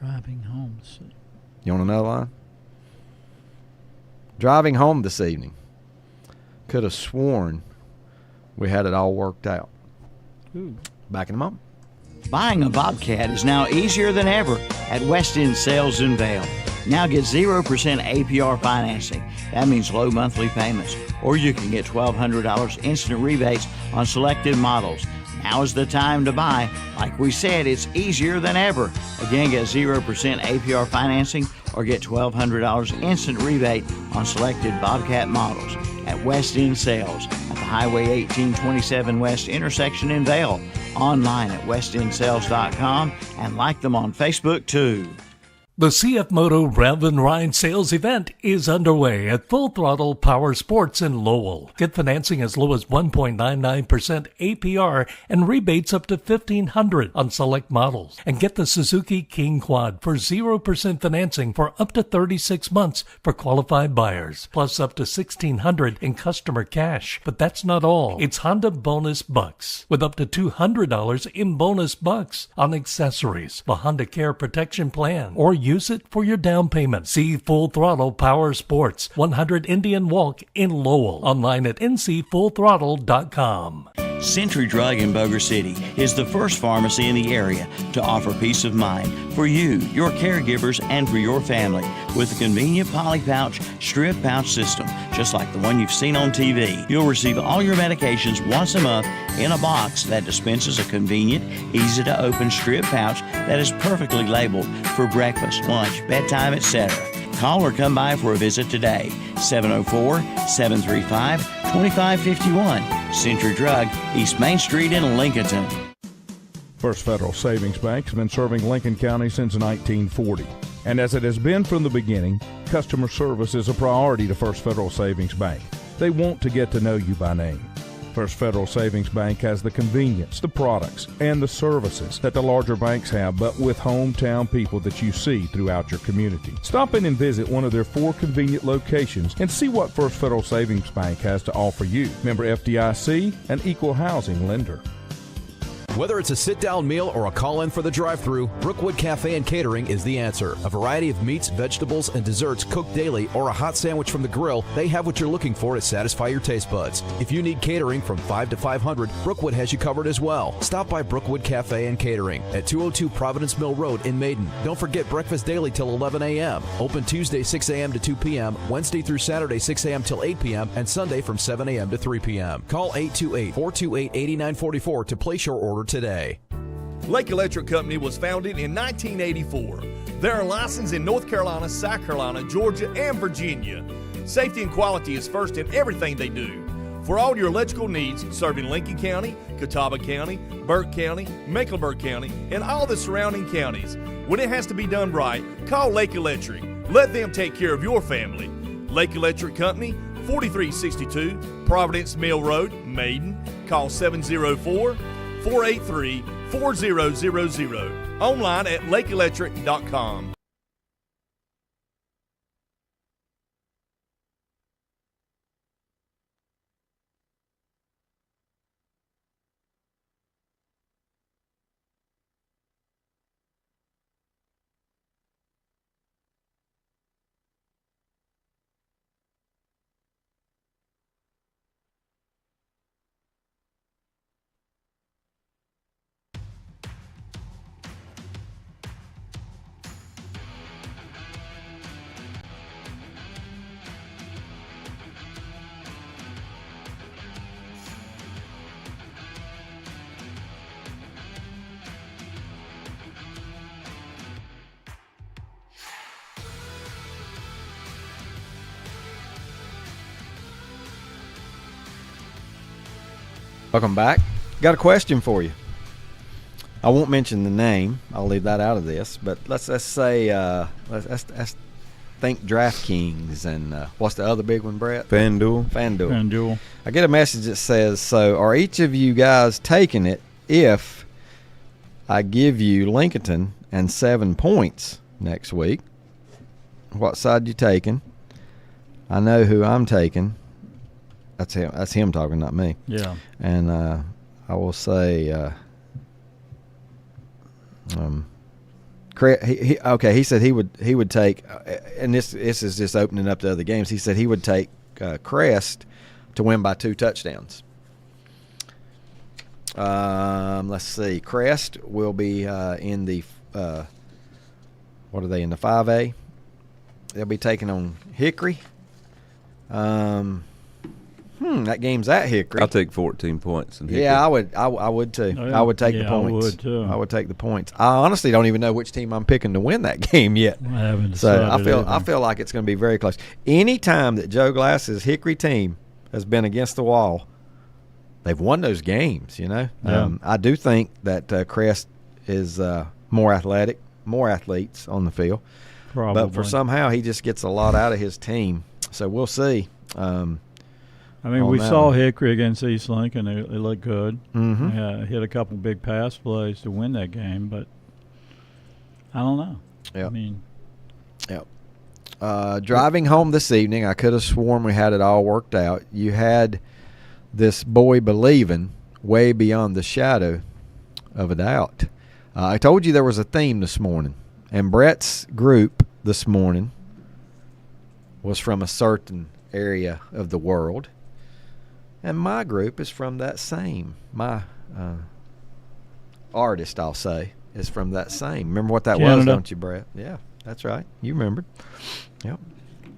Driving home this evening. You want to know, line? Driving home this evening. Could have sworn we had it all worked out. Ooh. Back in a moment. Buying a Bobcat is now easier than ever at West End Sales in Vail. Now get 0% APR financing. That means low monthly payments. Or you can get $1,200 instant rebates on selected models. Now is the time to buy. Like we said, it's easier than ever. Again, get 0% APR financing or get $1,200 instant rebate on selected Bobcat models at West End Sales at the Highway 1827 West intersection in Vail. Online at westendSales.com and like them on Facebook too. The CF Moto Rev and Ride sales event is underway at Full Throttle Power Sports in Lowell. Get financing as low as 1.99% APR and rebates up to $1,500 on select models. And get the Suzuki King Quad for 0% financing for up to 36 months for qualified buyers, plus up to $1,600 in customer cash. But that's not all. It's Honda Bonus Bucks with up to $200 in bonus bucks on accessories, the Honda Care Protection Plan, or use it for your down payment. See Full Throttle Power Sports, 100 Indian Walk in Lowell. Online at ncfullthrottle.com. Century Drug in Boger City is the first pharmacy in the area to offer peace of mind for you, your caregivers, and for your family with a convenient poly pouch, strip pouch system, just like the one you've seen on TV. You'll receive all your medications once a month in a box that dispenses a convenient, easy to open strip pouch that is perfectly labeled for breakfast, lunch, bedtime, etc. Call or come by for a visit today. 704-735-2551. Century Drug, East Main Street in Lincolnton. First Federal Savings Bank has been serving Lincoln County since 1940. And as it has been from the beginning, customer service is a priority to First Federal Savings Bank. They want to get to know you by name. First Federal Savings Bank has the convenience, the products, and the services that the larger banks have, but with hometown people that you see throughout your community. Stop in and visit one of their 4 convenient locations and see what First Federal Savings Bank has to offer you. Member FDIC, an equal housing lender. Whether it's a sit-down meal or a call-in for the drive-thru, Brookwood Cafe and Catering is the answer. A variety of meats, vegetables, and desserts cooked daily, or a hot sandwich from the grill, they have what you're looking for to satisfy your taste buds. If you need catering from 5 to 500, Brookwood has you covered as well. Stop by Brookwood Cafe and Catering at 202 Providence Mill Road in Maiden. Don't forget breakfast daily till 11 a.m. Open Tuesday 6 a.m. to 2 p.m., Wednesday through Saturday 6 a.m. till 8 p.m., and Sunday from 7 a.m. to 3 p.m. Call 828-428-8944 to place your order today. Lake Electric Company was founded in 1984. They are licensed in North Carolina, South Carolina, Georgia, and Virginia. Safety and quality is first in everything they do. For all your electrical needs, serving Lincoln County, Catawba County, Burke County, Mecklenburg County, and all the surrounding counties. When it has to be done right, call Lake Electric. Let them take care of your family. Lake Electric Company, 4362 Providence Mill Road, Maiden. Call 704-483-4000. Online at lakeelectric.com. Welcome back. Got a question for you. I won't mention the name. I'll leave that out of this. But let's say let's think DraftKings and what's the other big one, Brett? FanDuel. I get a message that says, "So are each of you guys taking it if I give you Lincolnton and 7 points next week? What side you taking? I know who I'm taking." That's him. That's him talking, not me. Yeah. And I will say, he said he would take, and this is just opening up to other games. He said he would take Crest to win by 2 touchdowns. Let's see. Crest will be in the what are they in the 5A? They'll be taking on Hickory. That game's at Hickory. I'll take 14 points. In Hickory. Yeah, I would too. Oh, yeah. I would take the points. I would too. I would take the points. I honestly don't even know which team I'm picking to win that game yet. I haven't decided. So I feel like it's going to be very close. Any time that Joe Glass's Hickory team has been against the wall, they've won those games. You know, Yeah. I do think that Crest is more athletic more athletes on the field. Probably. But for somehow he just gets a lot out of his team. So we'll see. I mean, we saw Hickory against East Lincoln. They looked good. Mm-hmm. Hit a couple big pass plays to win that game, but I don't know. Yep. I mean, driving home this evening, I could have sworn we had it all worked out. You had this boy believing way beyond the shadow of a doubt. I told you there was a theme this morning, and Brett's group this morning was from a certain area of the world, and my group is from that same. My artist, I'll say, is from that same. Remember what that was, don't you, Brett? Yeah, that's right. You remembered. Yep.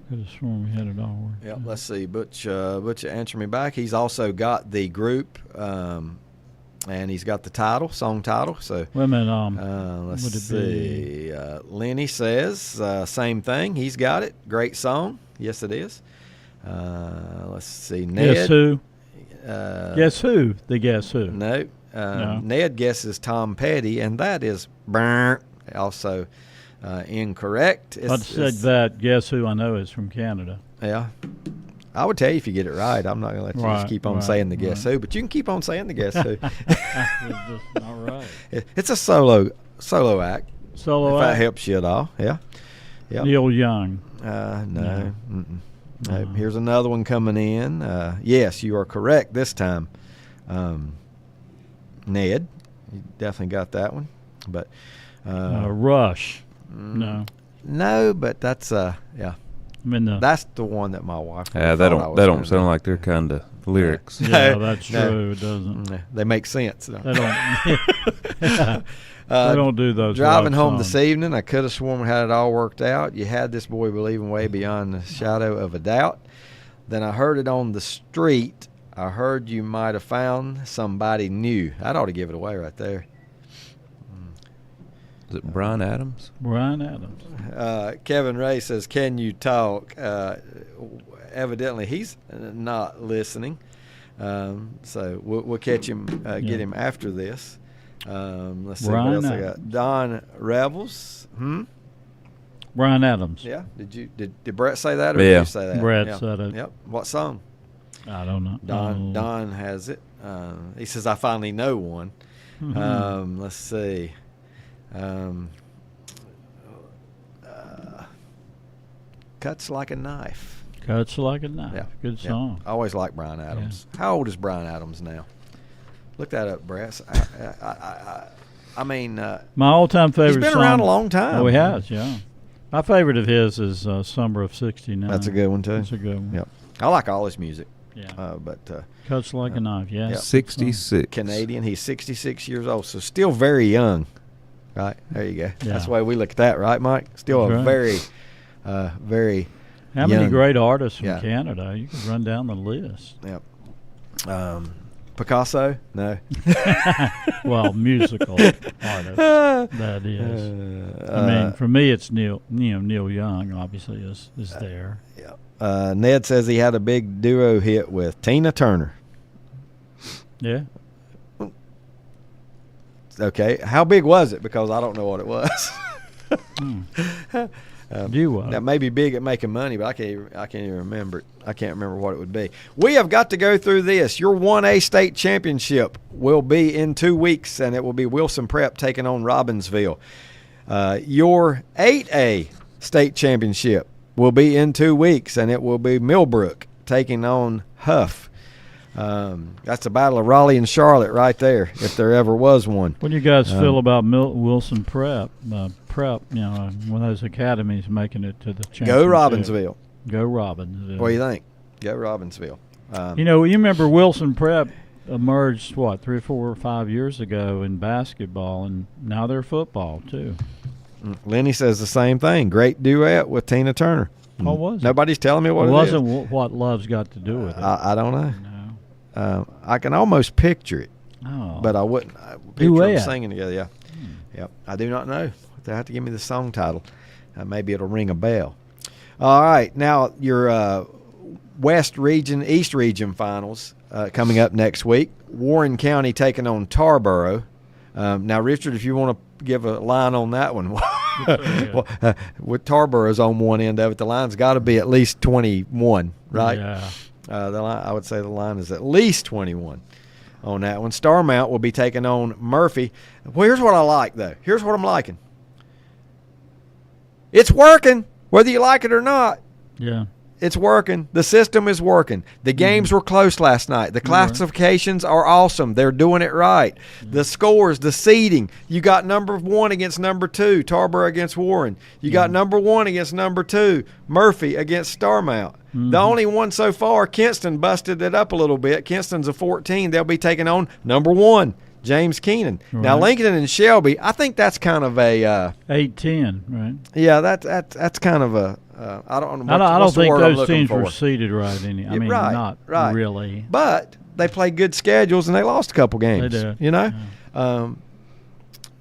Could have sworn we had it all worked. Yep. Let's see. Butch answer me back. He's also got the group, and he's got the title, song title. So wait a minute. let's see. Lenny says same thing. He's got it. Great song. Yes, it is. Let's see. Ned. Guess who? Guess who? The guess who? No. Ned guesses Tom Petty, and that is also incorrect. I said that. Guess who? I know is from Canada. Yeah. I would tell you if you get it right. I'm not going to let you just keep on saying the guess who, but you can keep on saying the guess who. All right. It's a solo act. Solo if act. that helps you at all. Yeah. Yep. Neil Young. No. No. Here's another one coming in. Yes, you are correct this time. Ned, you definitely got that one. But Rush. No. No, but that's yeah. I mean that's the one that my wife. Yeah, they don't sound like their kind of lyrics. Yeah, that's true. It doesn't. They make sense. Though. They don't. They don't do those. Driving home songs. this evening, I could have sworn we had it all worked out. You had this boy believing way beyond the shadow of a doubt. Then I heard it on the street. I heard you might have found somebody new. I'd ought to give it away right there. Is it Brian Adams? Brian Adams. Kevin Ray says, "Can you talk?" Evidently, he's not listening. So we'll catch him, get him after this. Let's see Brian what else Adams. I got. Don Revels. Brian Adams. Yeah. Did Brett say that or Yeah. did you say that? Brett said it. Yep. What song? I don't know. Don has it. He says, "I finally know one." Let's see. Cuts Like a Knife. Cuts Like a Knife. Yeah. Good song. I always like Brian Adams. Yeah. How old is Brian Adams now? Look that up, Brett. I mean, my all-time favorite. He's been song, around a long time. Oh, he has. Yeah. My favorite of his is "Summer of '69." That's a good one too. That's a good one. Yep. I like all his music. Yeah. But Cuts Like a Knife. Yeah. Yep. 66. Canadian. He's 66 years old, so still very young. Right there you go. Yeah. That's the way we look at that, right, Mike? Still That's a right. very How many young. great artists from Yeah. Canada? You can run down the list. Yep. Picasso? No. Well, musical artist. That is. I mean, for me, it's Neil Young. Obviously, is there. Yeah. Ned says he had a big duo hit with Tina Turner. Yeah. Okay. How big was it? Because I don't know what it was. That may be big at making money, but I can't even remember it. I can't remember what it would be. We have got to go through this. Your 1A state championship will be in 2 weeks, and it will be Wilson Prep taking on Robbinsville. Your 8A state championship will be in 2 weeks, and it will be Millbrook taking on Huff. That's a battle of Raleigh and Charlotte right there, if there ever was one. What do you guys feel about Wilson Prep? Prep, one of those academies making it to the championship. Go Robbinsville. Go Robbinsville. What do you think? Go Robbinsville. You remember Wilson Prep emerged, 3 or 4 or 5 years ago in basketball, and now they're football, too. Lenny says the same thing. Great duet with Tina Turner. What was it? Nobody's telling me what it wasn't is. What Love's got to do with it. I don't know. I can almost picture it, but I wouldn't. Picture them singing together. Yeah, Yep. I do not know. They have to give me the song title. Maybe it'll ring a bell. All right, now your West Region, East Region finals coming up next week. Warren County taking on Tarboro. Now, Richard, if you want to give a line on that one. Well, with Tarborough's on one end of it, the line's got to be at least 21, right? Yeah. The line, I would say the line is at least 21 on that one. Starmount will be taking on Murphy. Well, here's what I like, though. Here's what I'm liking. It's working, whether you like it or not. Yeah. It's working. The system is working. The games were close last night. The classifications are awesome. They're doing it right. The scores, the seeding. You got number 1 against number 2, Tarboro against Warren. You got number 1 against number 2, Murphy against Starmount. The only one so far, Kinston busted it up a little bit. Kinston's a 14. They'll be taking on number 1, James Keenan. Right. Now, Lincoln and Shelby, I think that's kind of a 8-10, right? Yeah, that's kind of a I don't know. I don't think those teams for. were seeded right. I mean, right, not right. really. But they played good schedules and they lost a couple games. They did. You know,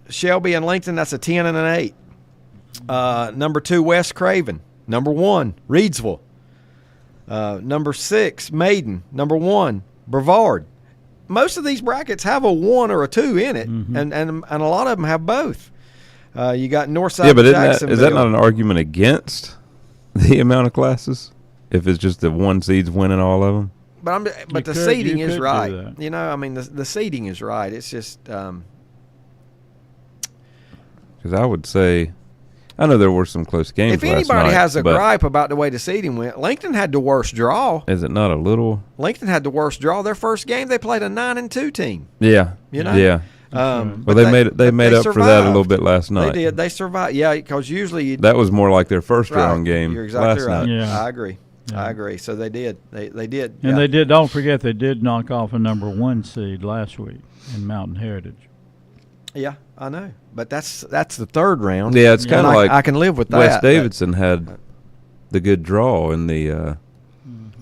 Shelby and Lincoln, that's a 10 and an 8. Number 2, West Craven. Number 1, Reedsville. Number 6, Maiden. Number 1, Brevard. Most of these brackets have a 1 or a 2 in it, and a lot of them have both. You got Northside. Yeah, but Jacksonville. is that not an argument against the amount of classes? If it's just the 1 seeds winning all of them? But the seeding is right. You know, I mean, the seeding is right. It's just because I would say, I know there were some close games. If anybody has a gripe about the way the seeding went, Lincoln had the worst draw. Is it not a little? Lincoln had the worst draw. Their first game, they played a 9-2 team. Yeah, you know. Yeah. But they made up survived. for that a little bit last night. They did. They survived. Yeah, because usually that was more like their first round game. You're exactly last right. night. Yeah. I agree. Yeah. I agree. So they did. They did. And they did. Don't forget, they did knock off a number 1 seed last week in Mountain Heritage. Yeah, I know. But that's the third round. Yeah, it's kind of like I can live with that. Wes Davidson had the good draw in the.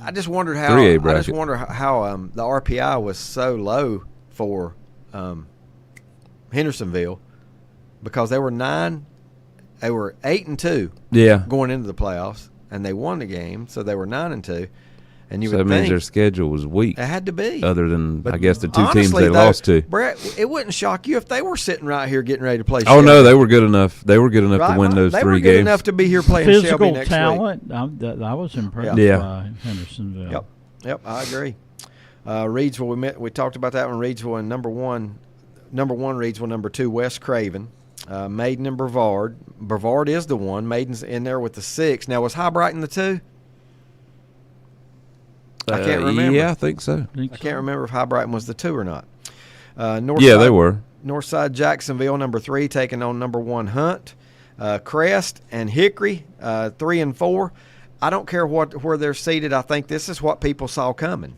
I just wondered how. 3A bracket. I just wonder how the RPI was so low for Hendersonville, because they were 8-2. Yeah. Going into the playoffs, and they won the game, so they were 9-2. And you So would that means think their schedule was weak. it had to be. Other than, But I guess, the 2 teams honestly, they though, lost to. Brett, it wouldn't shock you if they were sitting right here getting ready to play. Oh Shelby. no, they were good enough. They were good enough Right, to win those they 3 were games. good enough to be here playing Physical Shelby next talent. week. I was impressed Yeah. by Hendersonville. Yep, I agree. Reedsville, we talked about that one. Reedsville and number one Reedsville, number 2 West Craven, Maiden and Brevard. Brevard is the one. Maiden's in there with the 6. Now was High Brighton the 2? I can't remember. Yeah, I think so. I can't remember if High Brighton was the 2 or not. Yeah, they were. Northside Jacksonville, number 3, taking on number 1 Hunt. Crest and Hickory, 3 and 4. I don't care where they're seated. I think this is what people saw coming.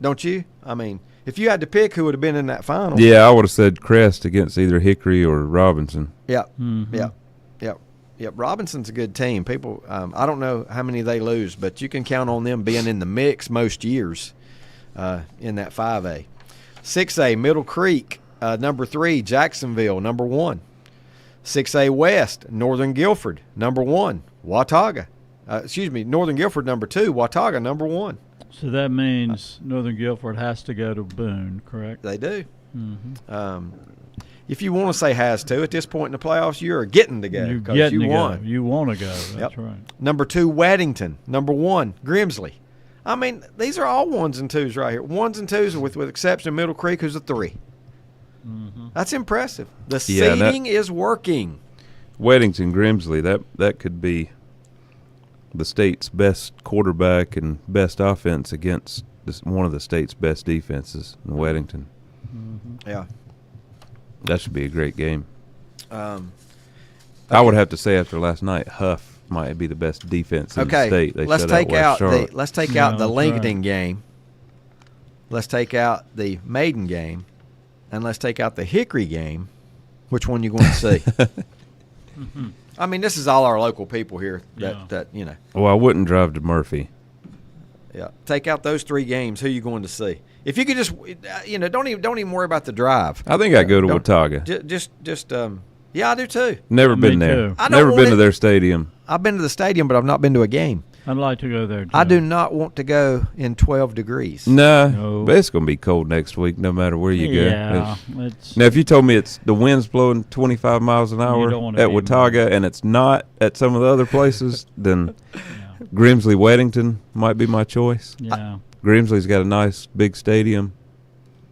Don't you? I mean, if you had to pick who would have been in that final. Yeah, I would have said Crest against either Hickory or Robinson. Yeah. Yep. Robinson's a good team. People, I don't know how many they lose, but you can count on them being in the mix most years in that 5A. 6A, Middle Creek, number 3, Jacksonville, number 1. 6A West, Northern Guilford, number 1, Watauga. Northern Guilford, number 2, Watauga, number 1. So that means Northern Guilford has to go to Boone, correct? They do. If you want to say has to, at this point in the playoffs, you're getting to go because you won. You want to go. That's right. Number 2, Weddington. Number 1, Grimsley. I mean, these are all 1s and 2s right here. 1s and 2s with exception of Middle Creek, who's a 3. That's impressive. The seeding is working. Weddington, Grimsley, that could be the state's best quarterback and best offense against one of the state's best defenses in Weddington. Yeah. That should be a great game. Okay. I would have to say after last night, Huff might be the best defense in the state. They let's take out the Lincoln right. game. Let's take out the Maiden game, and let's take out the Hickory game. Which one you going to see? I mean, this is all our local people here. That you know. Well, I wouldn't drive to Murphy. Yeah, take out those 3 games. Who are you going to see? If you could just, don't even worry about the drive. I think I'd go to Watauga. Yeah, I do too. Never been there. Never been to their stadium. I've been to the stadium, but I've not been to a game. I'd like to go there, too. I do not want to go in 12 degrees. No, but it's going to be cold next week no matter where you go. Yeah. Now, if you told me it's the wind's blowing 25 miles an hour at Watauga and it's not at some of the other places, then Grimsley Weddington might be my choice. Yeah. Grimsley's got a nice big stadium.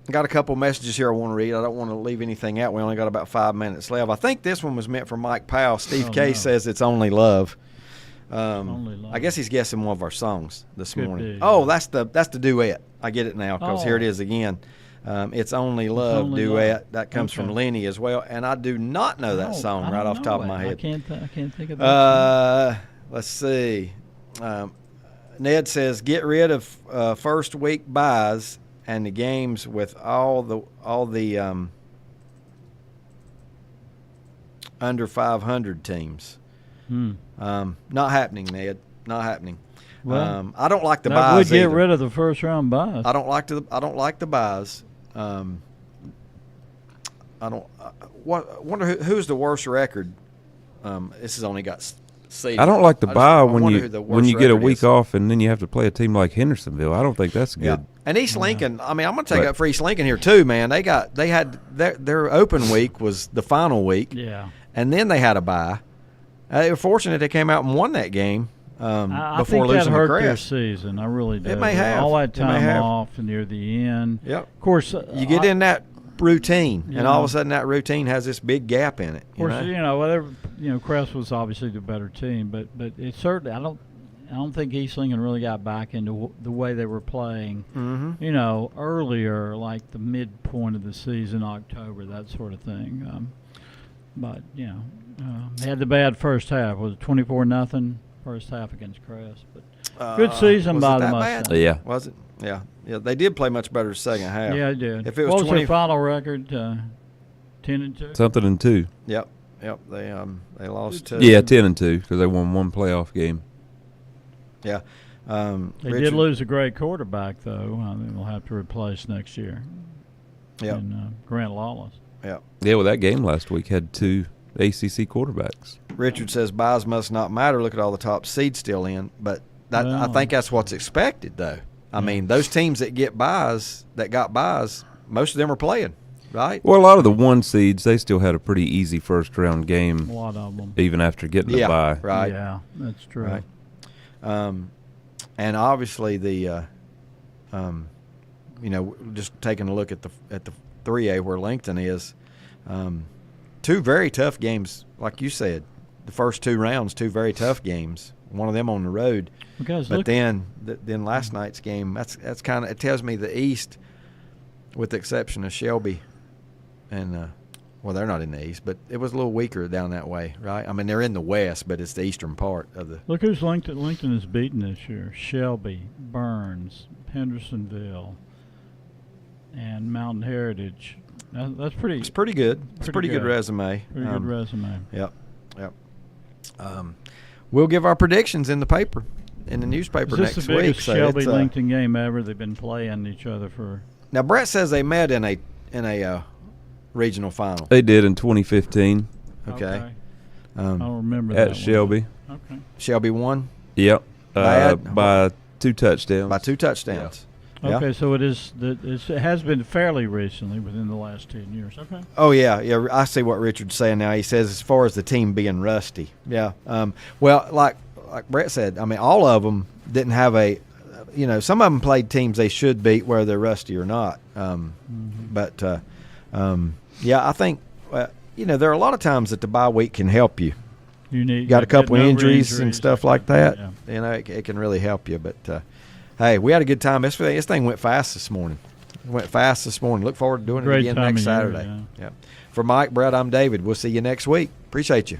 Got a couple messages here I want to read. I don't want to leave anything out. We only got about 5 minutes left. I think this one was meant for Mike Powell. Steve K says it's Only Love. I guess he's guessing one of our songs this morning. Oh, that's the duet. I get it now because here it is again. It's Only Love duet. That comes from Lenny as well, and I do not know that song right off the top of my head. I can't think of that. Let's see. Ned says get rid of first week buys and the games with all the under 500 teams. Not happening, Ned. Not happening. Well, I don't like the that buys. would get either. rid of the first round buys. I don't like the buys. I wonder who's the worst record. This has only got seeded. I don't like the bye when you get a week is. off and then you have to play a team like Hendersonville. I don't think that's good. Yeah. And East Lincoln, I mean, I'm going to take up for East Lincoln here too, man. They had their open week was the final week. Yeah. And then they had a bye. They were fortunate they came out and won that game before losing that hurt to Crest. their season. I really do. It may have. All that time off near the end. Yep. Of course, you get in that routine, and all of a sudden that routine has this big gap in it. Of course, Crest was obviously the better team, but it certainly I don't think East Lincoln really got back into the way they were playing. Mm-hmm. Earlier, like the midpoint of the season, October, that sort of thing. But they had the bad first half. Was it 24-0 first half against Crest? But good season by the Mustangs. Yeah. Was it? Yeah. They did play much better second half. Yeah, they did. If it was what was their final record? 10-2. Something in 2. Yep. They lost 2. Yeah, 10-2 because they won one playoff game. Yeah. They did lose a great quarterback though. They'll have to replace next year. Yeah. And Grant Lawless. Yeah. Yeah, well, that game last week had 2 ACC quarterbacks. Richard says buys must not matter. Look at all the top seeds still in. But I think that's what's expected, though. I mean, those teams that got buys, most of them are playing, right? Well, a lot of the 1 seeds, they still had a pretty easy first-round game. A lot of them. Even after getting a bye. Right. Yeah, that's true. Right. And obviously just taking a look at the 3A where Lincoln is, 2 very tough games, like you said. The first 2 rounds, 2 very tough games. One of them on the road. But then last night's game, that's kind of, it tells me the East, with the exception of Shelby, and they're not in the East, but it was a little weaker down that way, right? I mean, they're in the West, but it's the eastern part of the. Look who's Lincoln has beaten this year: Shelby, Burns, Hendersonville, and Mountain Heritage. That's pretty. It's pretty good. It's a pretty good resume. Pretty good resume. Yep. We'll give our predictions in the paper, in the newspaper next week. This is the biggest Shelby Lincoln game ever. They've been playing each other for. Now Brett says they met in a regional final. They did in 2015. Okay. I don't remember that at Shelby. Okay. Shelby won. Yep. By 2 touchdowns. By 2 touchdowns. Yeah. Okay, so it has been fairly recently, within the last 10 years. Okay. Oh yeah. I see what Richard's saying now. He says as far as the team being rusty. Yeah. Well, like Brett said, I mean, all of them didn't have some of them played teams they should beat, whether they're rusty or not. But I think there are a lot of times that the bye week can help you. You got a couple injuries and stuff like that. Yeah. It can really help you. But hey, we had a good time. This thing went fast this morning. Look forward to doing it again next Saturday. Yeah. For Mike, Brett, I'm David. We'll see you next week. Appreciate you.